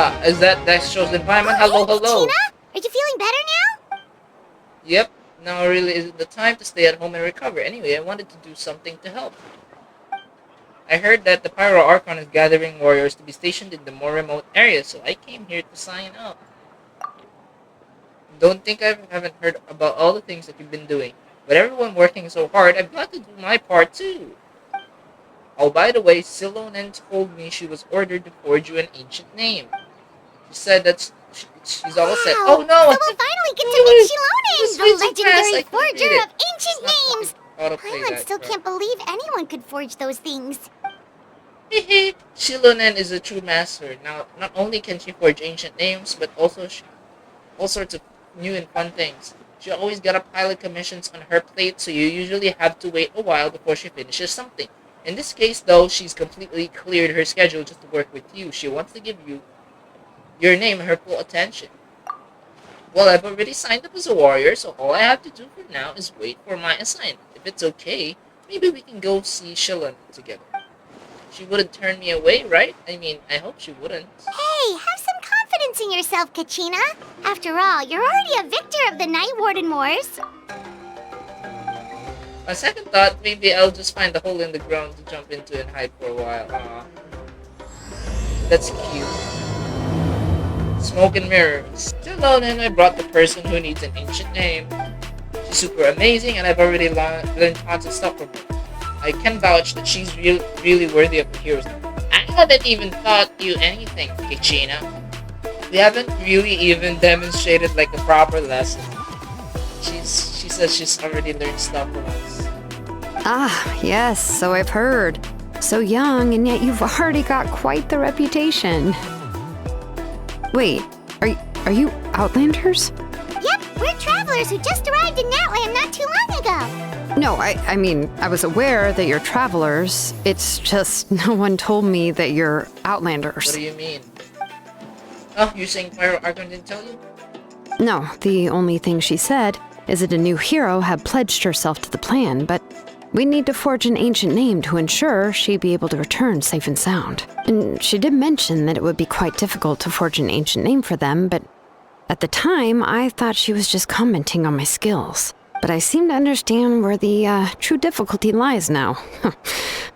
That's chosen Paimon? Hello, Hey, hello. Tina? Are you feeling better now? Yep, now really isn't the time to stay at home and recover. Anyway, I wanted to do something to help. I heard that the Pyro Archon is gathering warriors to be stationed in the more remote areas, so I came here to sign up. Don't think I haven't heard about all the things that you've been doing. With everyone working so hard, I've got to do my part too. Oh, by the way, xilonen told me she was ordered to forge you an ancient name. She said that she's all set. Oh Wow! no! So we'll finally get to meet Xilonen, This way the too fast, legendary I couldn't read forger it. of ancient names! Autoplay Paimon that still crap. can't believe anyone could forge those things. Hehe, xilonen is a true master. Now, not only can she forge ancient names, but also all sorts of new and fun things. She always got a pile of commissions on her plate, so you usually have to wait a while before she finishes something. In this case, though, she's completely cleared her schedule just to work with you. She wants to give you your name her full attention. Well, I've already signed up as a warrior, so all I have to do for now is wait for my assignment. If it's okay, maybe we can go see xilonen together. She wouldn't turn me away, right? I mean, I hope she wouldn't. Hey, have some confidence in yourself, Kachina. After all, you're already a victor of the Night Warden Wars. On second thought, maybe I'll just find a hole in the ground to jump into and hide for a while. Aw. That's cute. Smoke and mirrors. Xilonen, I brought the person who needs an ancient name. She's super amazing, and I've already learned tons of stuff from her. I can vouch that she's really worthy of the heroes. I haven't even taught you anything, Kichina. We haven't really even demonstrated like a proper lesson. She says she's already learned stuff from us. Ah, yes, so I've heard. So young, and yet you've already got quite the reputation. Wait, are you Outlanders? Yep, we're travelers who just arrived in Natlan not too long ago. No, I mean, I was aware that you're travelers. It's just no one told me that you're What Outlanders. do you mean? Oh, you saying Pyro Archon didn't tell you? No, the only thing she said is that a new hero had pledged herself to the plan, but we need to forge an ancient name to ensure she'd be able to return safe and sound. And she did mention that it would be quite difficult to forge an ancient name for them, but at the time, I thought she was just commenting on my skills. But I seem to understand where the true difficulty lies now.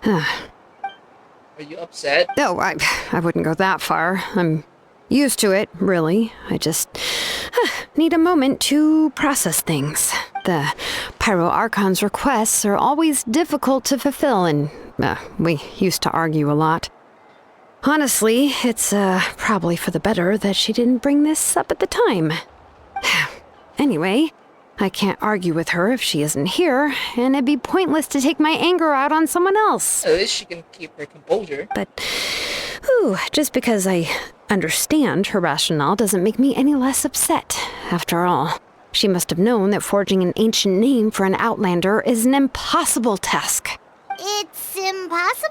Are you upset? No, I wouldn't go that far. I'm used to it, really. I just need a moment to process things. The Pyro Archon's requests are always difficult to fulfill, and we used to argue a lot. Honestly, it's probably for the better that she didn't bring this up at the time. Anyway, I can't argue with her if she isn't here, and it'd be pointless to take my anger out on someone else. At least she can keep her composure. But, just because I understand her rationale doesn't make me any less upset. After all, she must have known that forging an ancient name for an Outlander is an impossible task. It's impossible?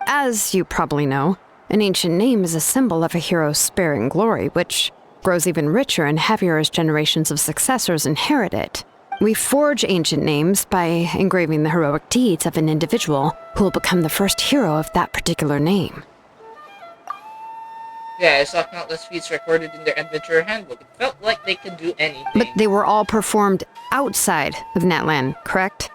As you probably know, an ancient name is a symbol of a hero's sparing glory, which grows even richer and heavier as generations of successors inherit it. We forge ancient names by engraving the heroic deeds of an individual who will become the first hero of that particular name. Yeah, I saw countless feats recorded in their adventurer handbook. It felt like they could do anything. But they were all performed outside of Natlan, correct?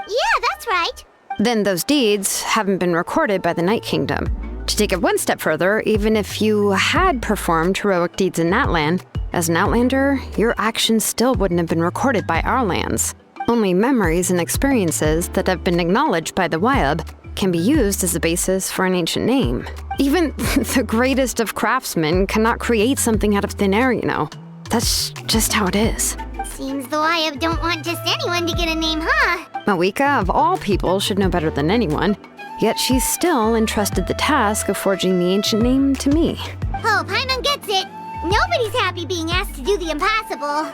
Yeah, that's right. Then those deeds haven't been recorded by the Night Kingdom. To take it one step further, even if you had performed heroic deeds in Natlan, as an Outlander, your actions still wouldn't have been recorded by our lands. Only memories and experiences that have been acknowledged by the Wyab can be used as a basis for an ancient name. Even the greatest of craftsmen cannot create something out of thin air, you know. That's just how it is. Seems the Wyab don't want just anyone to get a name, huh? Mavuika, of all people, should know better than anyone. Yet she's still entrusted the task of forging the ancient name to me. Oh, Paimon gets it. Nobody's happy being asked to do the impossible.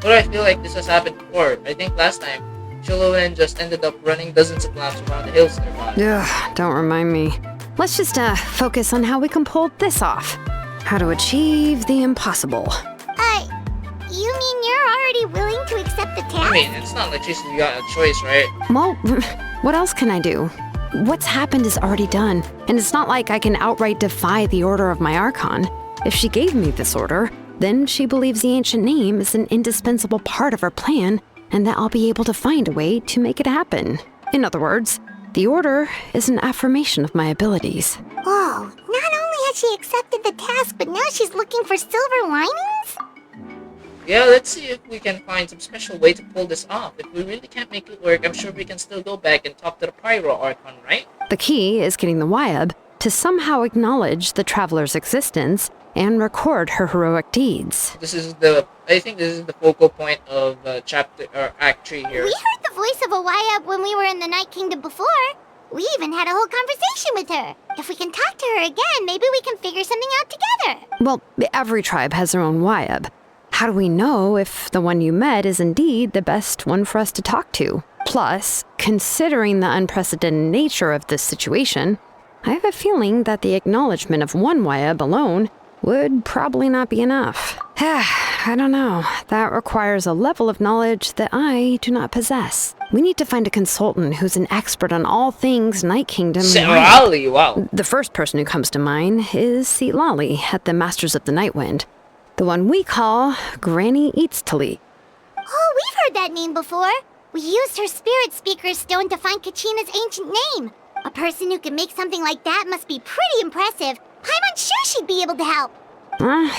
But I feel like this has happened before. I think last time, xilonen just ended up running dozens of laps around the hills nearby. Ugh, don't remind me. Let's just focus on how we can pull this off. How to achieve the impossible. You mean you're already willing to accept the task? I mean, it's not like she's got a choice, right? Well, what else can I do? What's happened is already done, and it's not like I can outright defy the order of my Archon. If she gave me this order, then she believes the ancient name is an indispensable part of her plan and that I'll be able to find a way to make it happen. In other words, the order is an affirmation of my abilities. Whoa, not only has she accepted the task, but now she's looking for silver linings? Yeah, let's see if we can find some special way to pull this off. If we really can't make it work, I'm sure we can still go back and talk to the Pyro Archon, right? The key is getting the Wyab to somehow acknowledge the traveler's existence and record her heroic deeds. I think this is the focal point of chapter or act 3 here. We heard the voice of a Wyab when we were in the Night Kingdom before. We even had a whole conversation with her. If we can talk to her again, maybe we can figure something out together. Well, every tribe has their own Wyab. How do we know if the one you met is indeed the best one for us to talk to? Plus, considering the unprecedented nature of this situation, I have a feeling that the acknowledgement of one Wyab alone would probably not be enough. I don't know. That requires a level of knowledge that I do not possess. We need to find a consultant who's an expert on all things Night Kingdom. Citlali, wow. The first person who comes to mind is Citlali at the Masters of the Night Wind. The one we call Granny Citlali. Oh, we've heard that name before. We used her spirit speaker stone to find Kachina's ancient name. A person who can make something like that must be pretty impressive. I'm unsure she'd be able to help.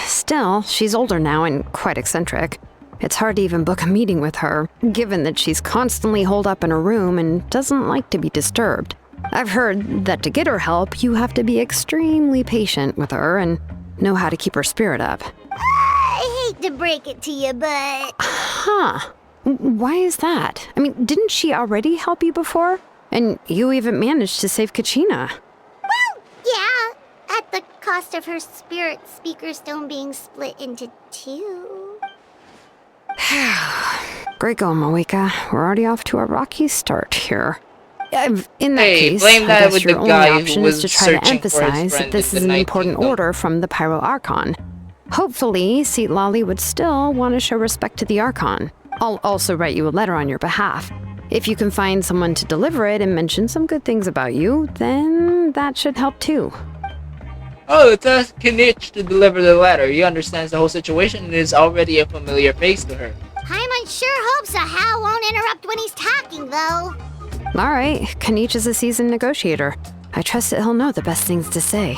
Still, she's older now and quite eccentric. It's hard to even book a meeting with her, given that she's constantly holed up in her room and doesn't like to be disturbed. I've heard that to get her help, you have to be extremely patient with her and know how to keep her spirit up. I hate to break it to you, but... Huh. Why is that? I mean, didn't she already help you before? And you even managed to save Kachina. Well, yeah. At the cost of her spirit speaker stone being split into 2. Great going, mavuika. We're already off to a rocky start here. In that Hey, case, blame I that guess with your the only guy who option was is to try to searching for his emphasize friend that this in is the an Night important Kingdom. order from the Pyro Archon. Hopefully, Citlali would still want to show respect to the Archon. I'll also write you a letter on your behalf. If you can find someone to deliver it and mention some good things about you, then that should help too. Oh, it's asked Kinich to deliver the letter. He understands the whole situation and is already a familiar face to her. Paimon sure hopes a Hal won't interrupt when he's talking, though. Alright, Kanich is a seasoned negotiator. I trust that he'll know the best things to say.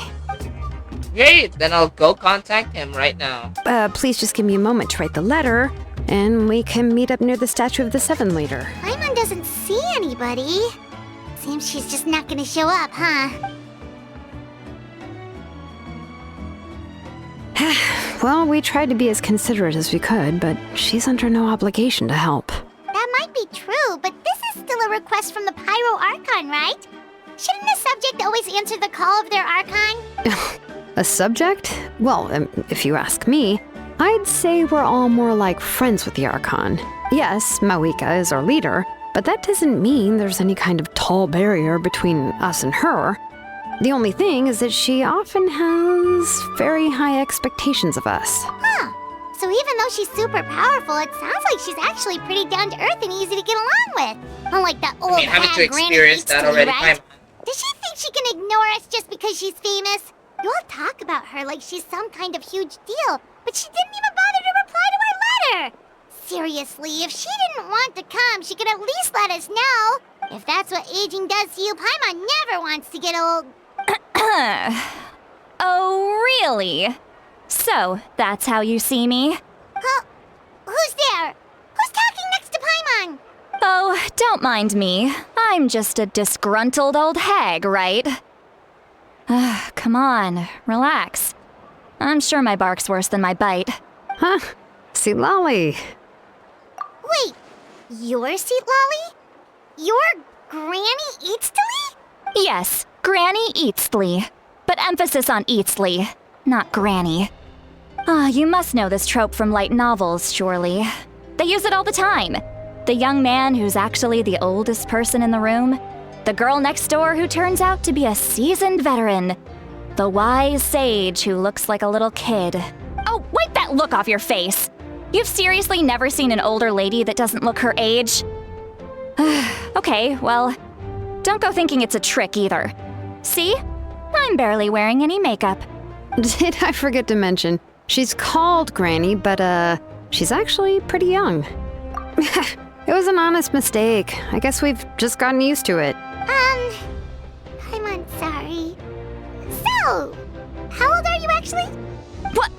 Great, then I'll go contact him right now. Please just give me a moment to write the letter, and we can meet up near the Statue of the Seven later. Paimon doesn't see anybody. Seems she's just not gonna show up, huh? Well, we tried to be as considerate as we could, but she's under no obligation to help. That might be true, but this is still a request from the Pyro Archon, right? Shouldn't a subject always answer the call of their Archon? A subject? Well, if you ask me, I'd say we're all more like friends with the Archon. Yes, mavuika is our leader, but that doesn't mean there's any kind of tall barrier between us and her. The only thing is that she often has very high expectations of us. Huh. So even though she's super powerful, it sounds like she's actually pretty down to earth and easy to get along with. Unlike that old Having to hag Granny experience that Citlali, already, right? Paimon. Does she think she can ignore us just because she's famous? You all talk about her like she's some kind of huge deal, but she didn't even bother to reply to our letter. Seriously, if she didn't want to come, she could at least let us know. If that's what aging does to you, Paimon never wants to get old. Oh, really? So, that's how you see me? Huh? Who's there? Who's talking next to Paimon? Oh, don't mind me. I'm just a disgruntled old hag, right? Come on, relax. I'm sure my bark's worse than my bite. Huh? Citlali. Wait, you're Citlali? You're Granny Citlali? Yes, Granny Citlali. But emphasis on Citlali, not Granny. You must know this trope from light novels, surely. They use it all the time. The young man who's actually the oldest person in the room. The girl next door who turns out to be a seasoned veteran. The wise sage who looks like a little kid. Oh, wipe that look off your face! You've seriously never seen an older lady that doesn't look her age? Okay, well, don't go thinking it's a trick either. See? I'm barely wearing any makeup. Did I forget to mention, she's called Granny, but she's actually pretty young. It was an honest mistake. I guess we've just gotten used to it. I'm sorry. So, how old are you actually? What?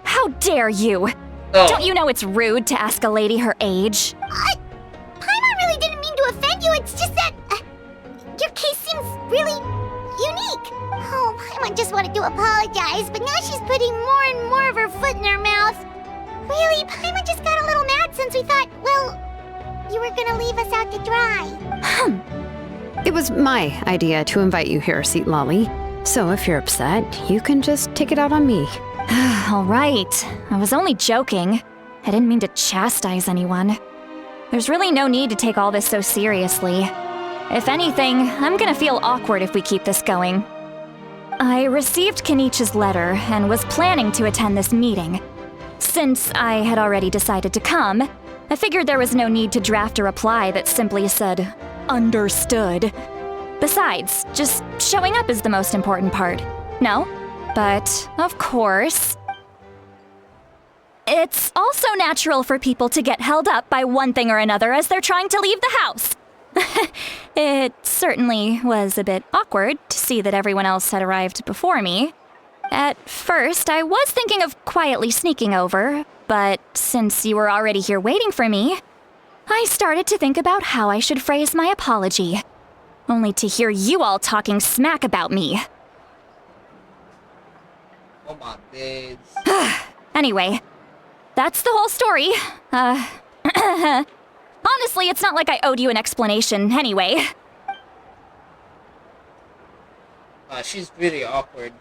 How dare you? Oh. Don't you know it's rude to ask a lady her age? Paimon really didn't mean to offend you, it's just that your case seems really unique. Oh, Paimon just wanted to apologize, but now she's putting more and more of her foot in her mouth. Really, Paimon just got a little mad since we thought, well, you were gonna leave us out to dry. It was my idea to invite you here, Citlali. So if you're upset, you can just take it out on me. All right. I was only joking. I didn't mean to chastise anyone. There's really no need to take all this so seriously. If anything, I'm gonna feel awkward if we keep this going. I received Kenichi's letter and was planning to attend this meeting. Since I had already decided to come, I figured there was no need to draft a reply that simply said, "Understood." Besides, just showing up is the most important part. No? But, of course, it's also natural for people to get held up by one thing or another as they're trying to leave the house. It certainly was a bit awkward to see that everyone else had arrived before me. At first, I was thinking of quietly sneaking over, but since you were already here waiting for me, I started to think about how I should phrase my apology. Only to hear you all talking smack about me. Oh my days. Anyway, that's the whole story. Honestly, it's not like I owed you an explanation anyway. She's really awkward.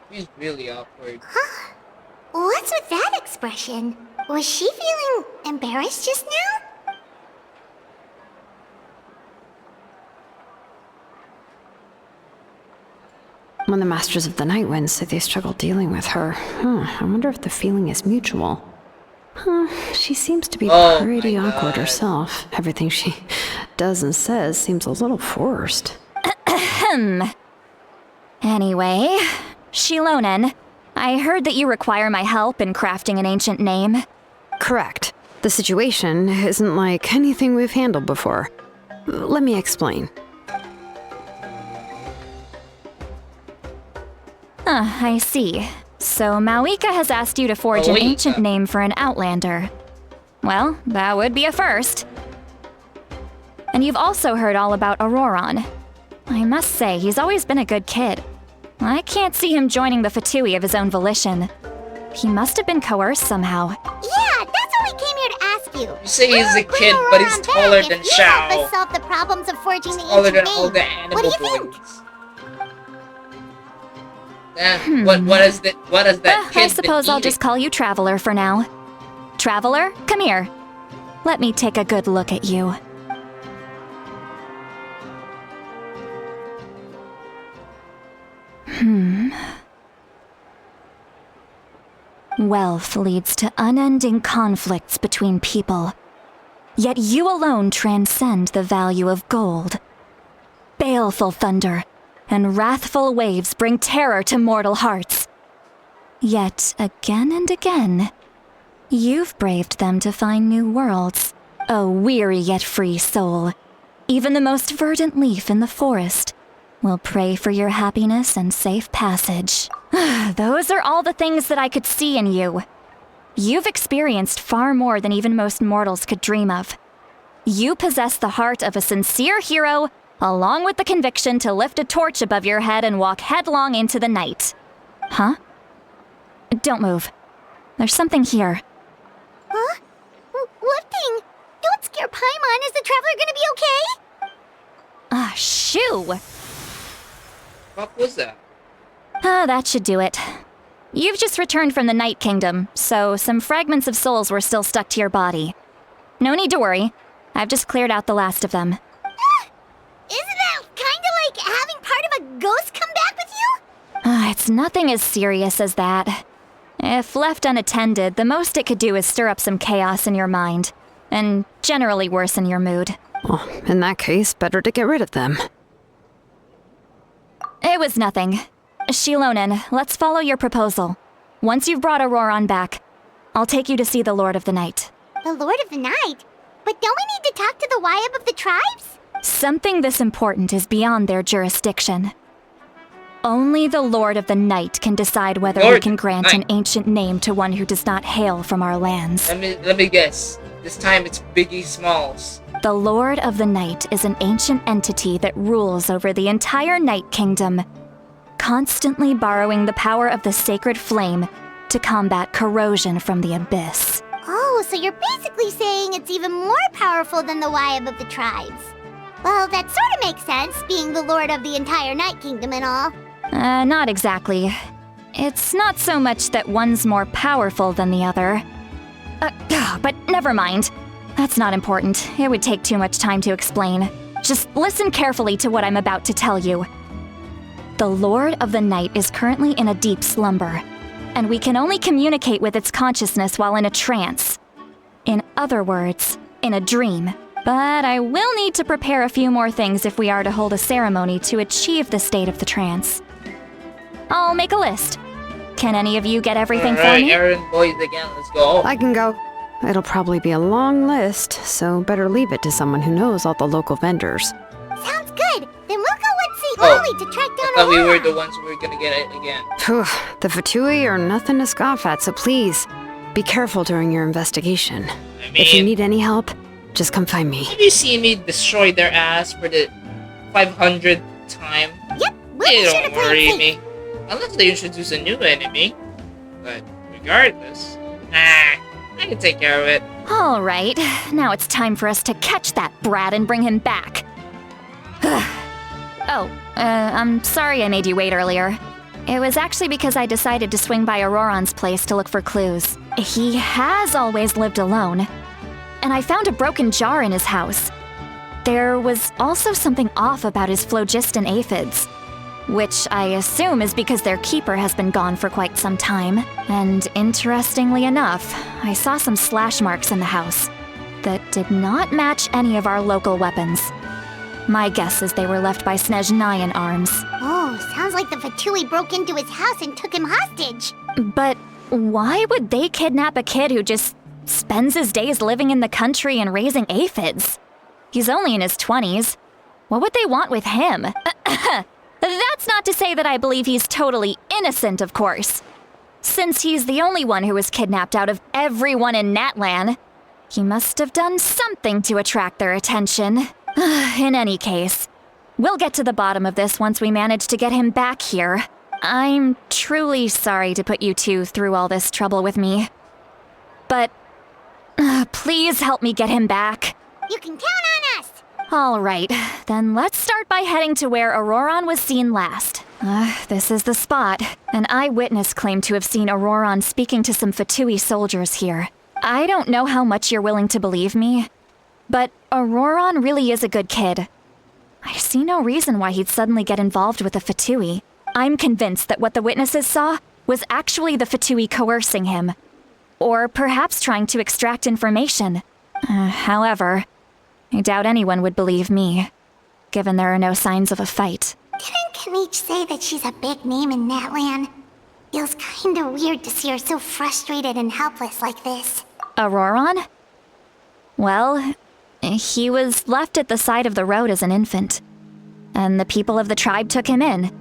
She's really awkward. What's with that expression? Was she feeling embarrassed just now? When the Masters of the Night Wind say they struggle dealing with her, I wonder if the feeling is mutual. She seems to be Oh pretty my awkward God. herself. Everything she does and says seems a little forced. Anyway, xilonen, I heard that you require my help in crafting an ancient name. Correct. The situation isn't like anything we've handled before. Let me explain. I see. So Mavuika has asked you to forge an Mavuika. ancient name for an outlander. Well, that would be a first. And you've also heard all about Ororon. I must say, he's always been a good kid. I can't see him joining the Fatui of his own volition. He must have been coerced somehow. Yeah, that's why we came here to ask you. You say he's a We'll kid, bring but he's Ororon taller back than if you help Shao. us solve the problems of forging the Taller ancient than all the name. animal What do you think? boys. What is that? What is that kid I suppose been I'll just call you Traveler for now. Traveler, come here. Let me take a good look at you. Wealth leads to unending conflicts between people. Yet you alone transcend the value of gold. Baleful thunder and wrathful waves bring terror to mortal hearts. Yet again and again, you've braved them to find new worlds. O weary yet free soul, even the most verdant leaf in the forest will pray for your happiness and safe passage. Those are all the things that I could see in you. You've experienced far more than even most mortals could dream of. You possess the heart of a sincere hero, along with the conviction to lift a torch above your head and walk headlong into the night. Huh? Don't move. There's something here. Huh? What thing? Don't scare Paimon. Is the traveler gonna be okay? Ah, shoo! What was that? That should do it. You've just returned from the Night Kingdom, so some fragments of souls were still stuck to your body. No need to worry. I've just cleared out the last of them. Isn't that kinda like having part of a ghost come back with you? It's nothing as serious as that. If left unattended, the most it could do is stir up some chaos in your mind, and generally worsen your mood. Well, in that case, better to get rid of them. It was nothing. Xilonen, let's follow your proposal. Once you've brought Ororon back, I'll take you to see the Lord of the Night. The Lord of the Night? But don't we need to talk to the Wyab of the tribes? Something this important is beyond their jurisdiction. Only the Lord of the Night can decide whether we can grant an ancient name to one who does not hail from our lands. Let me guess. This time it's Biggie Smalls. The Lord of the Night is an ancient entity that rules over the entire Night Kingdom, constantly borrowing the power of the sacred flame to combat corrosion from the abyss. Oh, so you're basically saying it's even more powerful than the Wyab of the tribes. Well, that sort of makes sense, being the lord of the entire Night Kingdom and all. Not exactly. It's not so much that one's more powerful than the other. But never mind. That's not important. It would take too much time to explain. Just listen carefully to what I'm about to tell you. The Lord of the Night is currently in a deep slumber, and we can only communicate with its consciousness while in a trance. In other words, in a dream. But I will need to prepare a few more things if we are to hold a ceremony to achieve the state of the trance. I'll make a list. Can any of you get everything for me? Errand boys again, let's go. I can go. It'll probably be a long list, so better leave it to someone who knows all the local vendors. Sounds good. Then we'll go and see Ollie to track down I thought we Aurora. were the ones who were gonna get it again. Phew, the Fatui are nothing to scoff at, so please, be careful during your investigation. If you need any help, just come find me. Have you seen me destroy their ass for the 500th time? Yep, we'll They be sure to don't play worry it safe. me. Unless they introduce a new enemy. But regardless, I can take care of it. All right, now it's time for us to catch that brat and bring him back. I'm sorry I made you wait earlier. It was actually because I decided to swing by Ororon's place to look for clues. He has always lived alone, and I found a broken jar in his house. There was also something off about his phlogiston aphids, which I assume is because their keeper has been gone for quite some time. And interestingly enough, I saw some slash marks in the house that did not match any of our local weapons. My guess is they were left by Snezhnayan arms. Oh, sounds like the Fatui broke into his house and took him hostage. But why would they kidnap a kid who just spends his days living in the country and raising aphids? He's only in his 20s. What would they want with him? That's not to say that I believe he's totally innocent, of course. Since he's the only one who was kidnapped out of everyone in Natlan, he must have done something to attract their attention. In any case, we'll get to the bottom of this once we manage to get him back here. I'm truly sorry to put you two through all this trouble with me. But please help me get him back. You can count on us. All right, then let's start by heading to where Ororon was seen last. This is the spot. An eyewitness claimed to have seen Ororon speaking to some Fatui soldiers here. I don't know how much you're willing to believe me, but Ororon really is a good kid. I see no reason why he'd suddenly get involved with the Fatui. I'm convinced that what the witnesses saw was actually the Fatui coercing him, or perhaps trying to extract information. However, I doubt anyone would believe me, given there are no signs of a fight. Didn't Kanich say that she's a big name in Natlan? Feels kinda weird to see her so frustrated and helpless like this. Ororon? Well, he was left at the side of the road as an infant, and the people of the tribe took him in.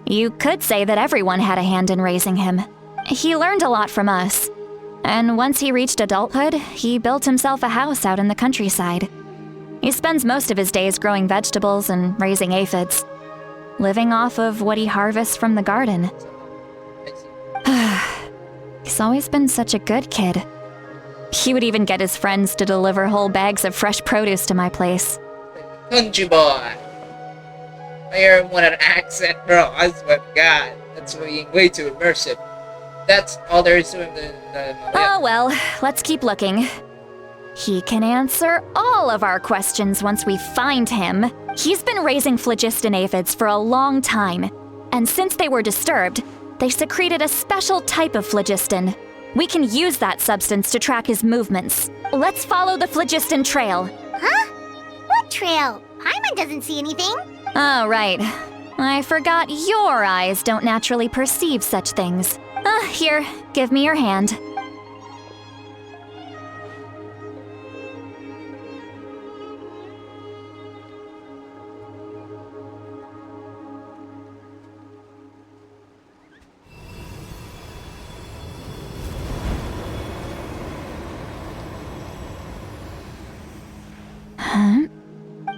You could say that everyone had a hand in raising him. He learned a lot from us, and once he reached adulthood, he built himself a house out in the countryside. He spends most of his days growing vegetables and raising aphids, living off of what he harvests from the garden. He's always been such a good kid. He would even get his friends to deliver whole bags of fresh produce to my place. Country boy. I hear him with an accent, bro. I swear to God. That's way too immersive. That's all there is to him. Oh well, let's keep looking. He can answer all of our questions once we find him. He's been raising phlogiston aphids for a long time, and since they were disturbed, they secreted a special type of phlogiston. We can use that substance to track his movements. Let's follow the phlogiston trail. Huh? What trail? Paimon doesn't see anything. Oh, right. I forgot your eyes don't naturally perceive such things. Here, give me your hand.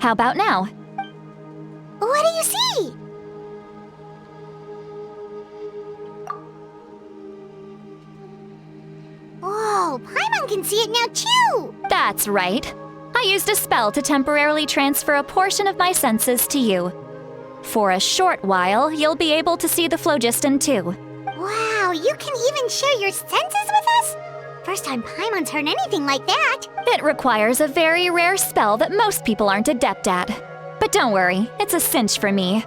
How about now? What do you see? Whoa, Paimon can see it now too! That's right. I used a spell to temporarily transfer a portion of my senses to you. For a short while, you'll be able to see the phlogiston too. Wow, you can even share your senses with us? First time Paimon's heard anything like that. It requires a very rare spell that most people aren't adept at. But don't worry, it's a cinch for me.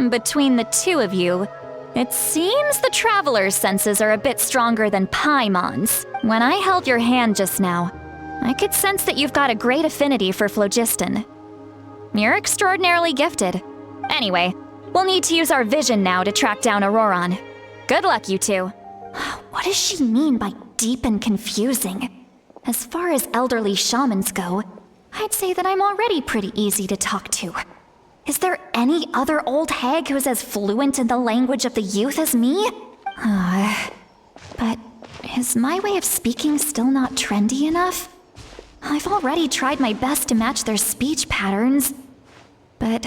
Between the two of you, it seems the Traveler's senses are a bit stronger than Paimon's. When I held your hand just now, I could sense that you've got a great affinity for phlogiston. You're extraordinarily gifted. Anyway, we'll need to use our vision now to track down Ororon. Good luck, you two. What does she mean by deep and confusing? As far as elderly shamans go, I'd say that I'm already pretty easy to talk to. Is there any other old hag who's as fluent in the language of the youth as me? But is my way of speaking still not trendy enough? I've already tried my best to match their speech patterns. But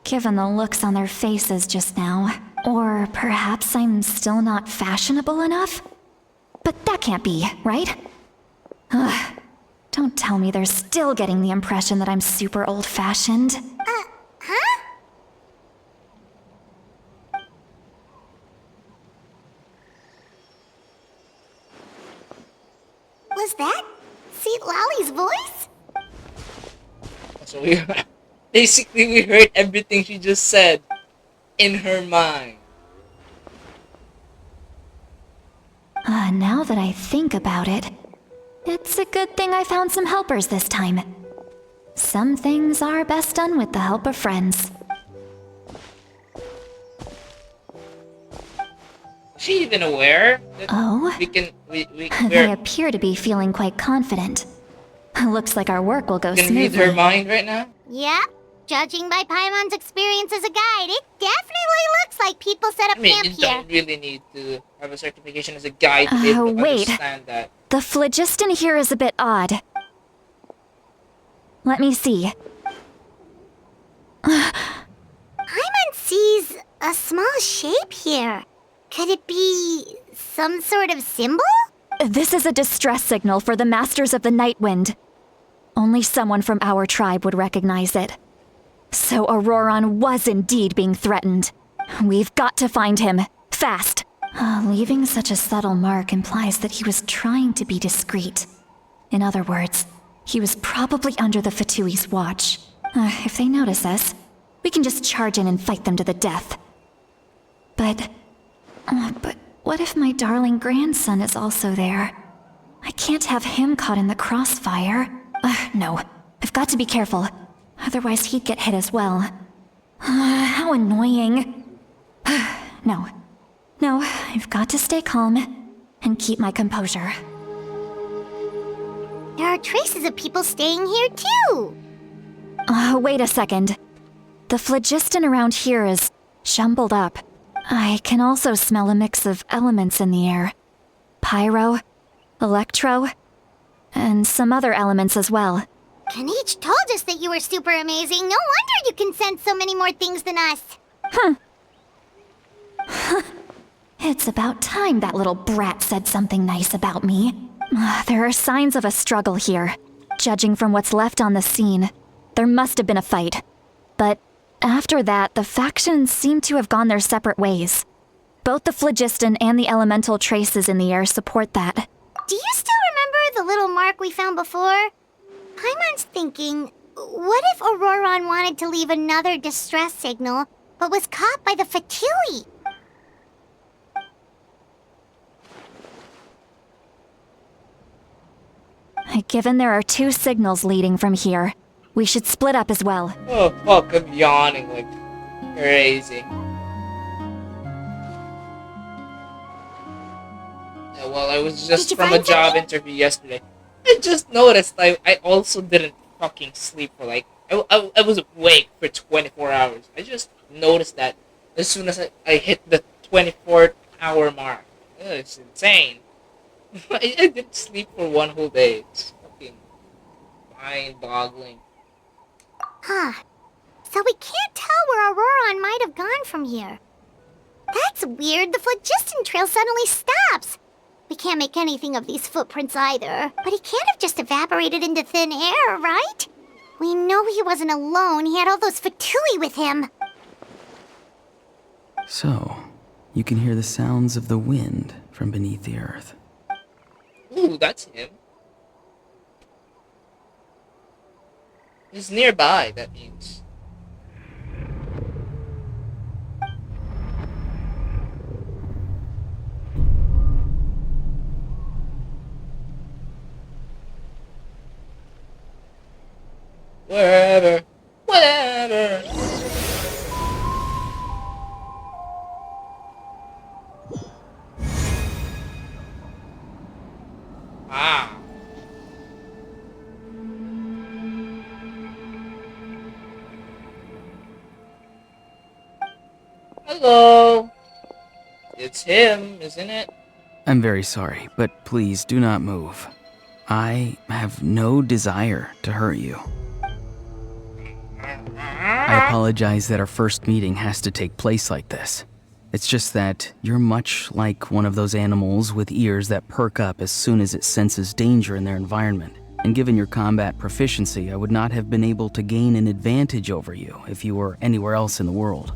given the looks on their faces just now, or perhaps I'm still not fashionable enough? But that can't be, right? Don't tell me they're still getting the impression that I'm super old-fashioned. Huh? Was that Citlali's voice? So basically we heard everything she just said in her mind. Now that I think about it, it's a good thing I found some helpers this time. Some things are best done with the help of friends. Is she even aware that Oh? we They appear to be feeling quite confident. Looks like our work will go can read smoothly. her mind right now? Yeah. Judging by Paimon's experience as a guide, it definitely looks like people set up I mean, camp you here. don't really need to have a certification as a guide to be able to wait. understand that. The phlogiston here is a bit odd. Let me see. Paimon sees a small shape here. Could it be some sort of symbol? This is a distress signal for the Masters of the Night Wind. Only someone from our tribe would recognize it. So Ororon was indeed being threatened. We've got to find him. Fast. Leaving such a subtle mark implies that he was trying to be discreet. In other words, he was probably under the Fatui's watch. If they notice us, we can just charge in and fight them to the death. But what if my darling grandson is also there? I can't have him caught in the crossfire. No, I've got to be careful. Otherwise he'd get hit as well. How annoying. No, I've got to stay calm and keep my composure. There are traces of people staying here too. Wait a second. The phlogiston around here is jumbled up. I can also smell a mix of elements in the air. Pyro, electro, and some other elements as well. Kanich told us that you were super amazing. No wonder you can sense so many more things than us. It's about time that little brat said something nice about me. There are signs of a struggle here. Judging from what's left on the scene, there must have been a fight. But after that, the factions seem to have gone their separate ways. Both the phlogiston and the elemental traces in the air support that. Do you still remember the little mark we found before? Paimon's thinking, what if Ororon wanted to leave another distress signal, but was caught by the Fatui? Given there are 2 signals leading from here, we should split up as well. Oh fuck, I'm yawning like Crazy. Yeah, well, I was Did just you from a find job something? interview yesterday. I just noticed I also didn't fucking sleep for like I was awake for 24 hours. I just noticed that as soon as I hit the 24-hour mark. Ugh, it's insane. I didn't sleep for one whole day. It's fucking mind-boggling. Huh. So we can't tell where Ororon might have gone from here. That's weird. The phlogiston trail suddenly stops. We can't make anything of these footprints either. But he can't have just evaporated into thin air, right? We know he wasn't alone. He had all those Fatui with him. So, you can hear the sounds of the wind from beneath the earth. Ooh, that's him. He's nearby, that means. Wherever. Whatever. Ah. Hello. It's him, isn't it? I'm very sorry, but please do not move. I have no desire to hurt you. I apologize that our first meeting has to take place like this. It's just that you're much like one of those animals with ears that perk up as soon as it senses danger in their environment. And given your combat proficiency, I would not have been able to gain an advantage over you if you were anywhere else in the world.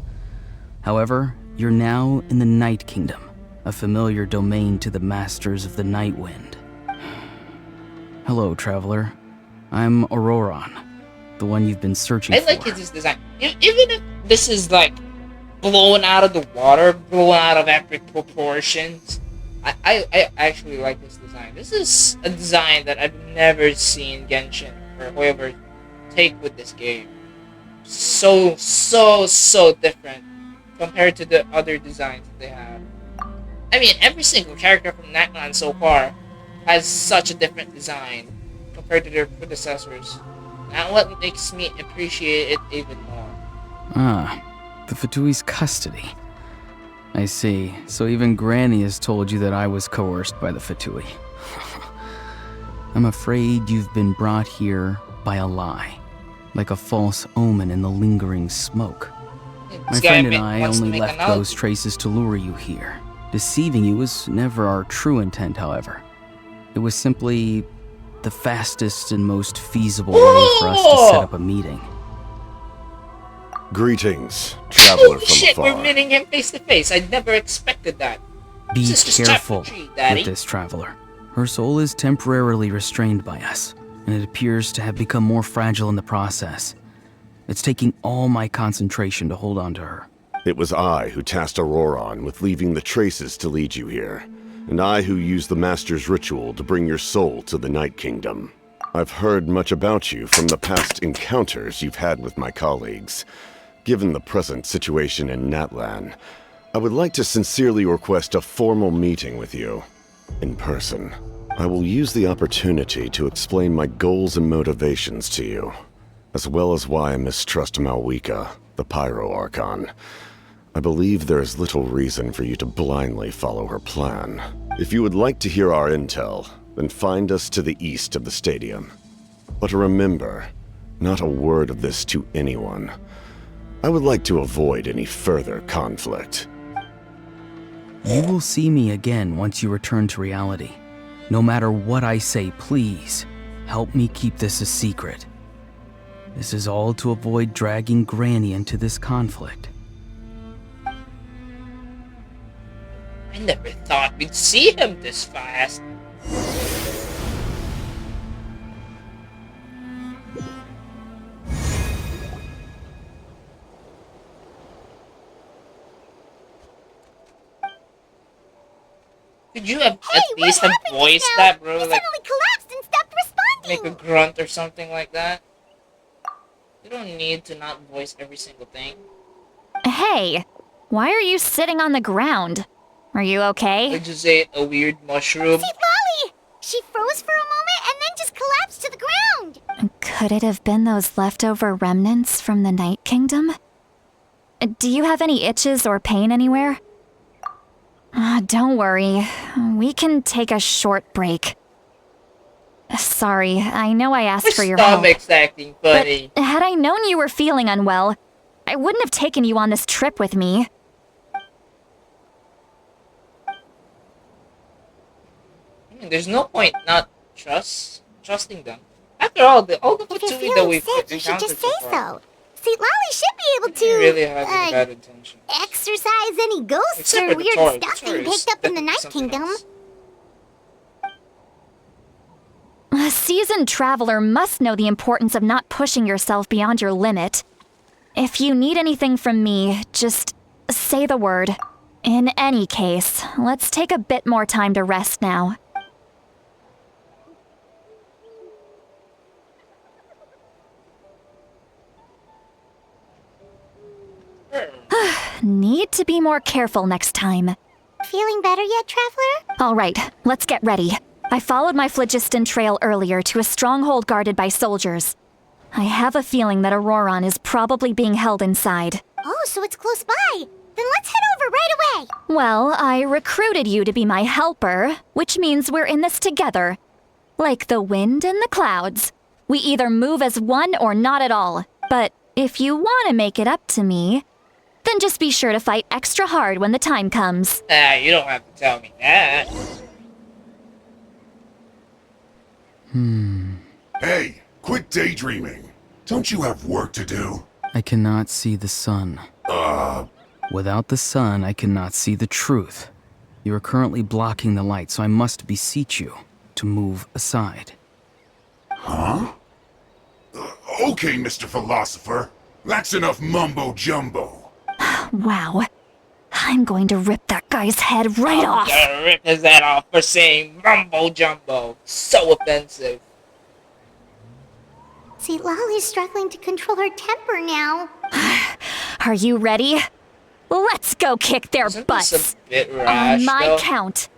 However, you're now in the Night Kingdom, a familiar domain to the masters of the Night Wind. Hello, traveler. I'm Ororon, the one you've been searching I for. like his design. Even if this is like blown out of the water, blown out of epic proportions, I actually like this design. This is a design that I've never seen Genshin or whoever take with this game. So different compared to the other designs that they have. I mean, every single character from Natlan so far has such a different design compared to their predecessors. That's what makes me appreciate it even more. Ah, the Fatui's custody. I see. So even Granny has told you that I was coerced by the Fatui. I'm afraid you've been brought here by a lie, like a false omen in the lingering smoke. My This guy friend and I wants to only make left analogy. those traces to lure you here. Deceiving you was never our true intent, however. It was simply the fastest and most feasible way for us to set up a meeting. Greetings, traveler Holy from shit, afar. we're meeting him face to face. I never expected that. Be This is just careful chapter 3, Daddy. with this traveler. Her soul is temporarily restrained by us, and it appears to have become more fragile in the process. It's taking all my concentration to hold on to her. It was I who tasked Ororon with leaving the traces to lead you here, and I who used the Master's ritual to bring your soul to the Night Kingdom. I've heard much about you from the past encounters you've had with my colleagues. Given the present situation in Natlan, I would like to sincerely request a formal meeting with you, in person. I will use the opportunity to explain my goals and motivations to you, as well as why I mistrust Mavuika, the Pyro Archon. I believe there is little reason for you to blindly follow her plan. If you would like to hear our intel, then find us to the east of the stadium. But remember, not a word of this to anyone. I would like to avoid any further conflict. You will see me again once you return to reality. No matter what I say, please, help me keep this a secret. This is all to avoid dragging Granny into this conflict. I never thought we'd see him this fast. Could you have Hey, at what least have happened just voiced now? that, bro? He Like, suddenly collapsed and stopped make a responding. grunt or something like that? You don't need to not voice every single thing. Hey, why are you sitting on the ground? Are you okay? I just ate a weird mushroom. Citlali! She froze for a moment and then just collapsed to the ground. Could it have been those leftover remnants from the Night Kingdom? Do you have any itches or pain anywhere? Don't worry. We can take a short break. Sorry, I know I asked for your help. Stomach's acting funny. But had I known you were feeling unwell, I wouldn't have taken you on this trip with me. There's no point not trusting them. After all the If you're Fatui that feeling we've sick, you should encountered just so say far. so. Citlali should be able You to, really have any bad intentions. exercise any ghosts Except or for the weird Tory. stuff The Tory being is picked up in the definitely Night something Kingdom. else. A seasoned traveler must know the importance of not pushing yourself beyond your limit. If you need anything from me, just say the word. In any case, let's take a bit more time to rest now. Need to be more careful next time. Feeling better yet, Traveler? All right, let's get ready. I followed my phlogiston trail earlier to a stronghold guarded by soldiers. I have a feeling that Ororon is probably being held inside. Oh, so it's close by. Then let's head over right away. Well, I recruited you to be my helper, which means we're in this together. Like the wind and the clouds. We either move as one or not at all. But if you want to make it up to me, then just be sure to fight extra hard when the time comes. You don't have to tell me that. Hey, quit daydreaming. Don't you have work to do? I cannot see the sun. Without the sun, I cannot see the truth. You are currently blocking the light, so I must beseech you to move aside. Huh? Okay, Mr. Philosopher. That's enough mumbo-jumbo. Wow. I'm going to rip that guy's head right off. Gonna rip his head off for saying mumbo jumbo. So offensive. Citlali's struggling to control her temper now. Are you ready? Let's go kick their Isn't butts. this a bit rash, On my though? count.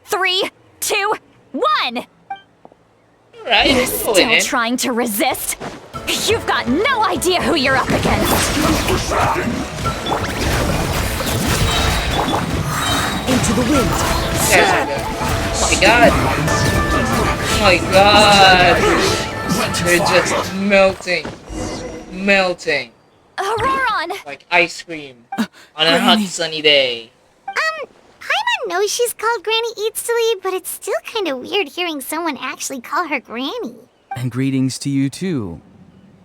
3, 2, 1! Alright, You're let's go in. still trying to resist? You've got no idea who you're up against. Into the wind. Oh my god. Oh my god. They're just melting. Melting. Ororon! Like ice cream. On a hot sunny day. Paimon knows she's called Granny Eatsley, but it's still kind of weird hearing someone actually call her Granny. And greetings to you too,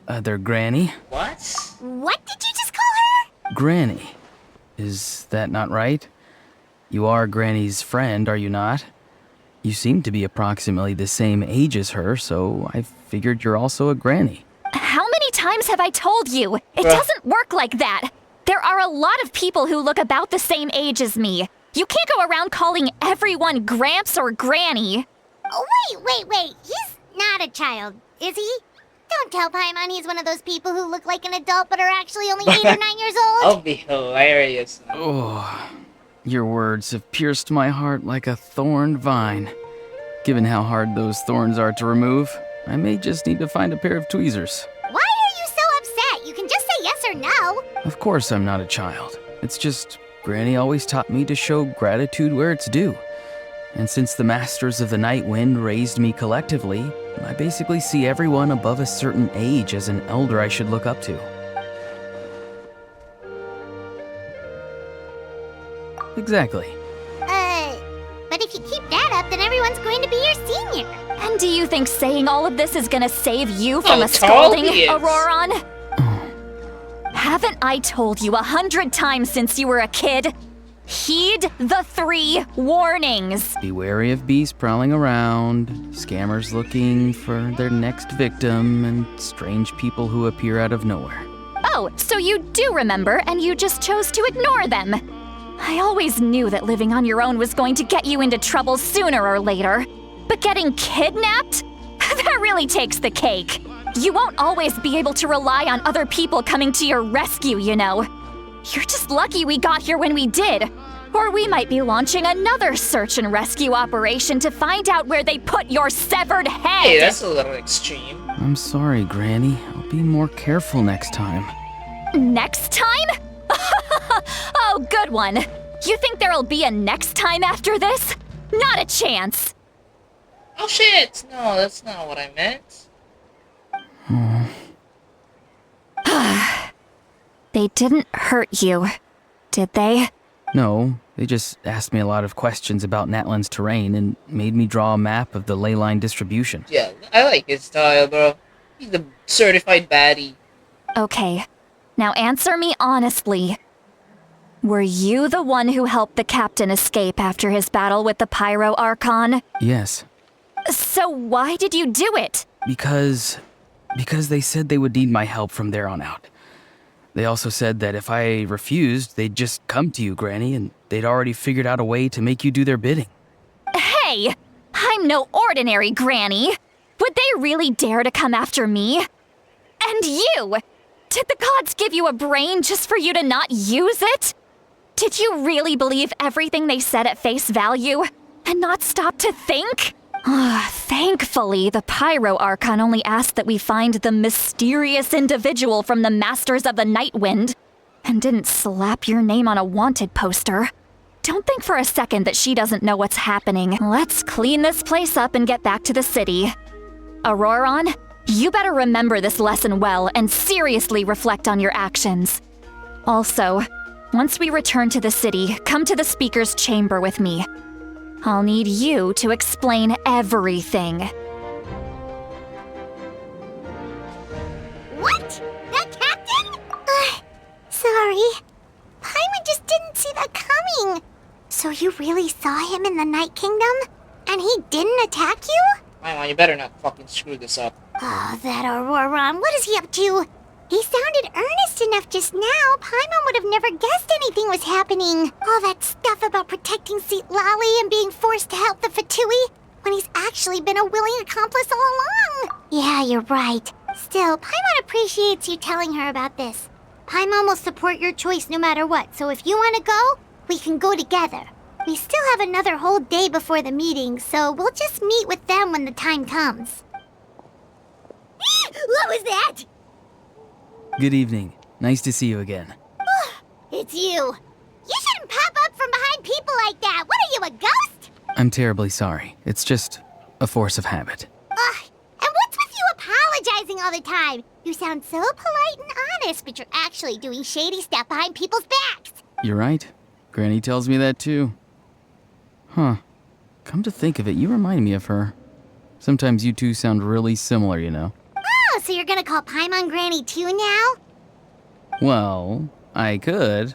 other Granny. What? What did you just call her? Granny. Is that not right? You are Granny's friend, are you not? You seem to be approximately the same age as her, so I figured you're also a Granny. How many times have I told you? It doesn't work like that. There are a lot of people who look about the same age as me. You can't go around calling everyone Gramps or Granny. Oh, wait. He's not a child, is he? Don't tell Paimon he's one of those people who look like an adult but are actually only 8 or 9 years old. I'll be hilarious. Oh, your words have pierced my heart like a thorned vine. Given how hard those thorns are to remove, I may just need to find a pair of tweezers. Why are you so upset? You can just say yes or no. Of course I'm not a child. It's just, Granny always taught me to show gratitude where it's due. And since the Masters of the Night Wind raised me collectively, I basically see everyone above a certain age as an elder I should look up to. Exactly. But if you keep that up, then everyone's going to be your senior. And do you think saying all of this is gonna save you from a tall scolding, he is. Ororon? Haven't I told you 100 times since you were a kid? Heed the 3 warnings. Be wary of beasts prowling around, scammers looking for their next victim, and strange people who appear out of nowhere. Oh, so you do remember, and you just chose to ignore them. I always knew that living on your own was going to get you into trouble sooner or later. But getting kidnapped? That really takes the cake. You won't always be able to rely on other people coming to your rescue, you know. You're just lucky we got here when we did. Or we might be launching another search and rescue operation to find out where they put your severed head. Hey, that's a little extreme. I'm sorry, Granny. I'll be more careful next time. Next time? Oh, good one. You think there'll be a next time after this? Not a chance. Oh shit! No, that's not what I meant. They didn't hurt you, did they? No, they just asked me a lot of questions about Natlan's terrain and made me draw a map of the ley line distribution. Yeah, I like his style, bro. He's the certified baddie. Okay, now answer me honestly. Were you the one who helped the captain escape after his battle with the Pyro Archon? Yes, So why did you do it? because they said they would need my help from there on out. They also said that if I refused, they'd just come to you, Granny, and they'd already figured out a way to make you do their bidding. Hey, I'm no ordinary Granny. Would they really dare to come after me? And you! Did the gods give you a brain just for you to not use it? Did you really believe everything they said at face value and not stop to think? Thankfully, the Pyro Archon only asked that we find the mysterious individual from the Masters of the Night Wind and didn't slap your name on a wanted poster. Don't think for a second that she doesn't know what's happening. Let's clean this place up and get back to the city. Ororon, you better remember this lesson well and seriously reflect on your actions. Also, once we return to the city, come to the speaker's chamber with me. I'll need you to explain everything. What? That captain? Sorry. Paimon just didn't see that coming. So you really saw him in the Night Kingdom? And he didn't attack you? Paimon, you better not fucking screw this up. Oh, that Ororon. What is he up to? He sounded earnest enough just now. Paimon would have never guessed anything was happening. All that stuff about protecting Citlali and being forced to help the Fatui when he's actually been a willing accomplice all along. Yeah, you're right. Still, Paimon appreciates you telling her about this. Paimon will support your choice no matter what, so if you want to go, we can go together. We still have another whole day before the meeting, so we'll just meet with them when the time comes. What was that? Good evening. Nice to see you again. It's you. You shouldn't pop up from behind people like that. What are you, a ghost? I'm terribly sorry. It's just a force of habit. And what's with you apologizing all the time? You sound so polite and honest, but you're actually doing shady stuff behind people's backs. You're right. Granny tells me that too. Huh. Come to think of it, you remind me of her. Sometimes you two sound really similar, you know. Oh, so you're gonna call Paimon Granny too now? Well, I could.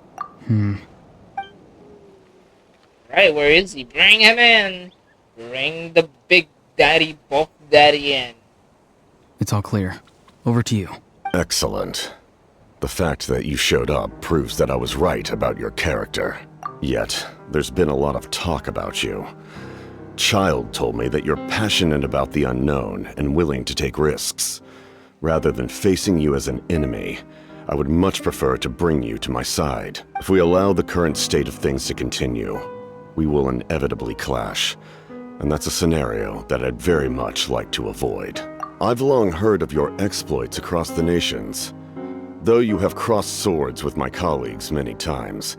Right, where is he? Bring him in. Bring the big daddy, buff daddy in. It's all clear. Over to you. Excellent. The fact that you showed up proves that I was right about your character. Yet, there's been a lot of talk about you. Child told me that you're passionate about the unknown and willing to take risks. Rather than facing you as an enemy, I would much prefer to bring you to my side. If we allow the current state of things to continue, we will inevitably clash. And that's a scenario that I'd very much like to avoid. I've long heard of your exploits across the nations. Though you have crossed swords with my colleagues many times,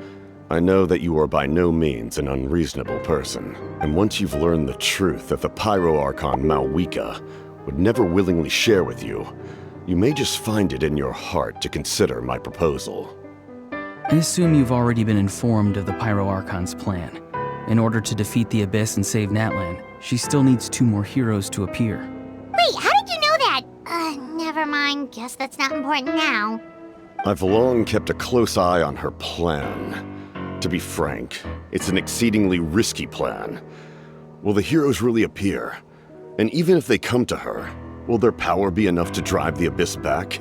I know that you are by no means an unreasonable person. And once you've learned the truth that the Pyro Archon Mavuika would never willingly share with you, you may just find it in your heart to consider my proposal. I assume you've already been informed of the Pyro Archon's plan. In order to defeat the Abyss and save Natlan, she still needs 2 more heroes to appear. Wait, how did you know that? Never mind. Guess that's not important now. I've long kept a close eye on her plan. To be frank, it's an exceedingly risky plan. Will the heroes really appear? And even if they come to her, will their power be enough to drive the Abyss back?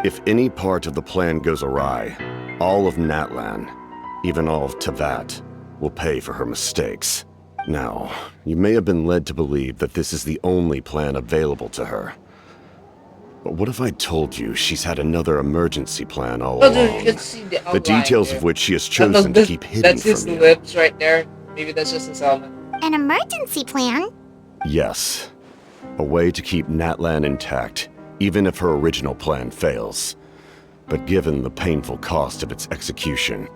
If any part of the plan goes awry, all of Natlan, even all of Teyvat, will pay for her mistakes. Now, you may have been led to believe that this is the only plan available to her. But what if I told you she's had another emergency plan all Oh, dude, along? you can see the outline. The details there. of which she has That- chosen to keep hidden That's his from you. lips right there. Maybe that's just his helmet. An emergency plan? Yes. A way to keep Natlan intact, even if her original plan fails. But given the painful cost of its execution,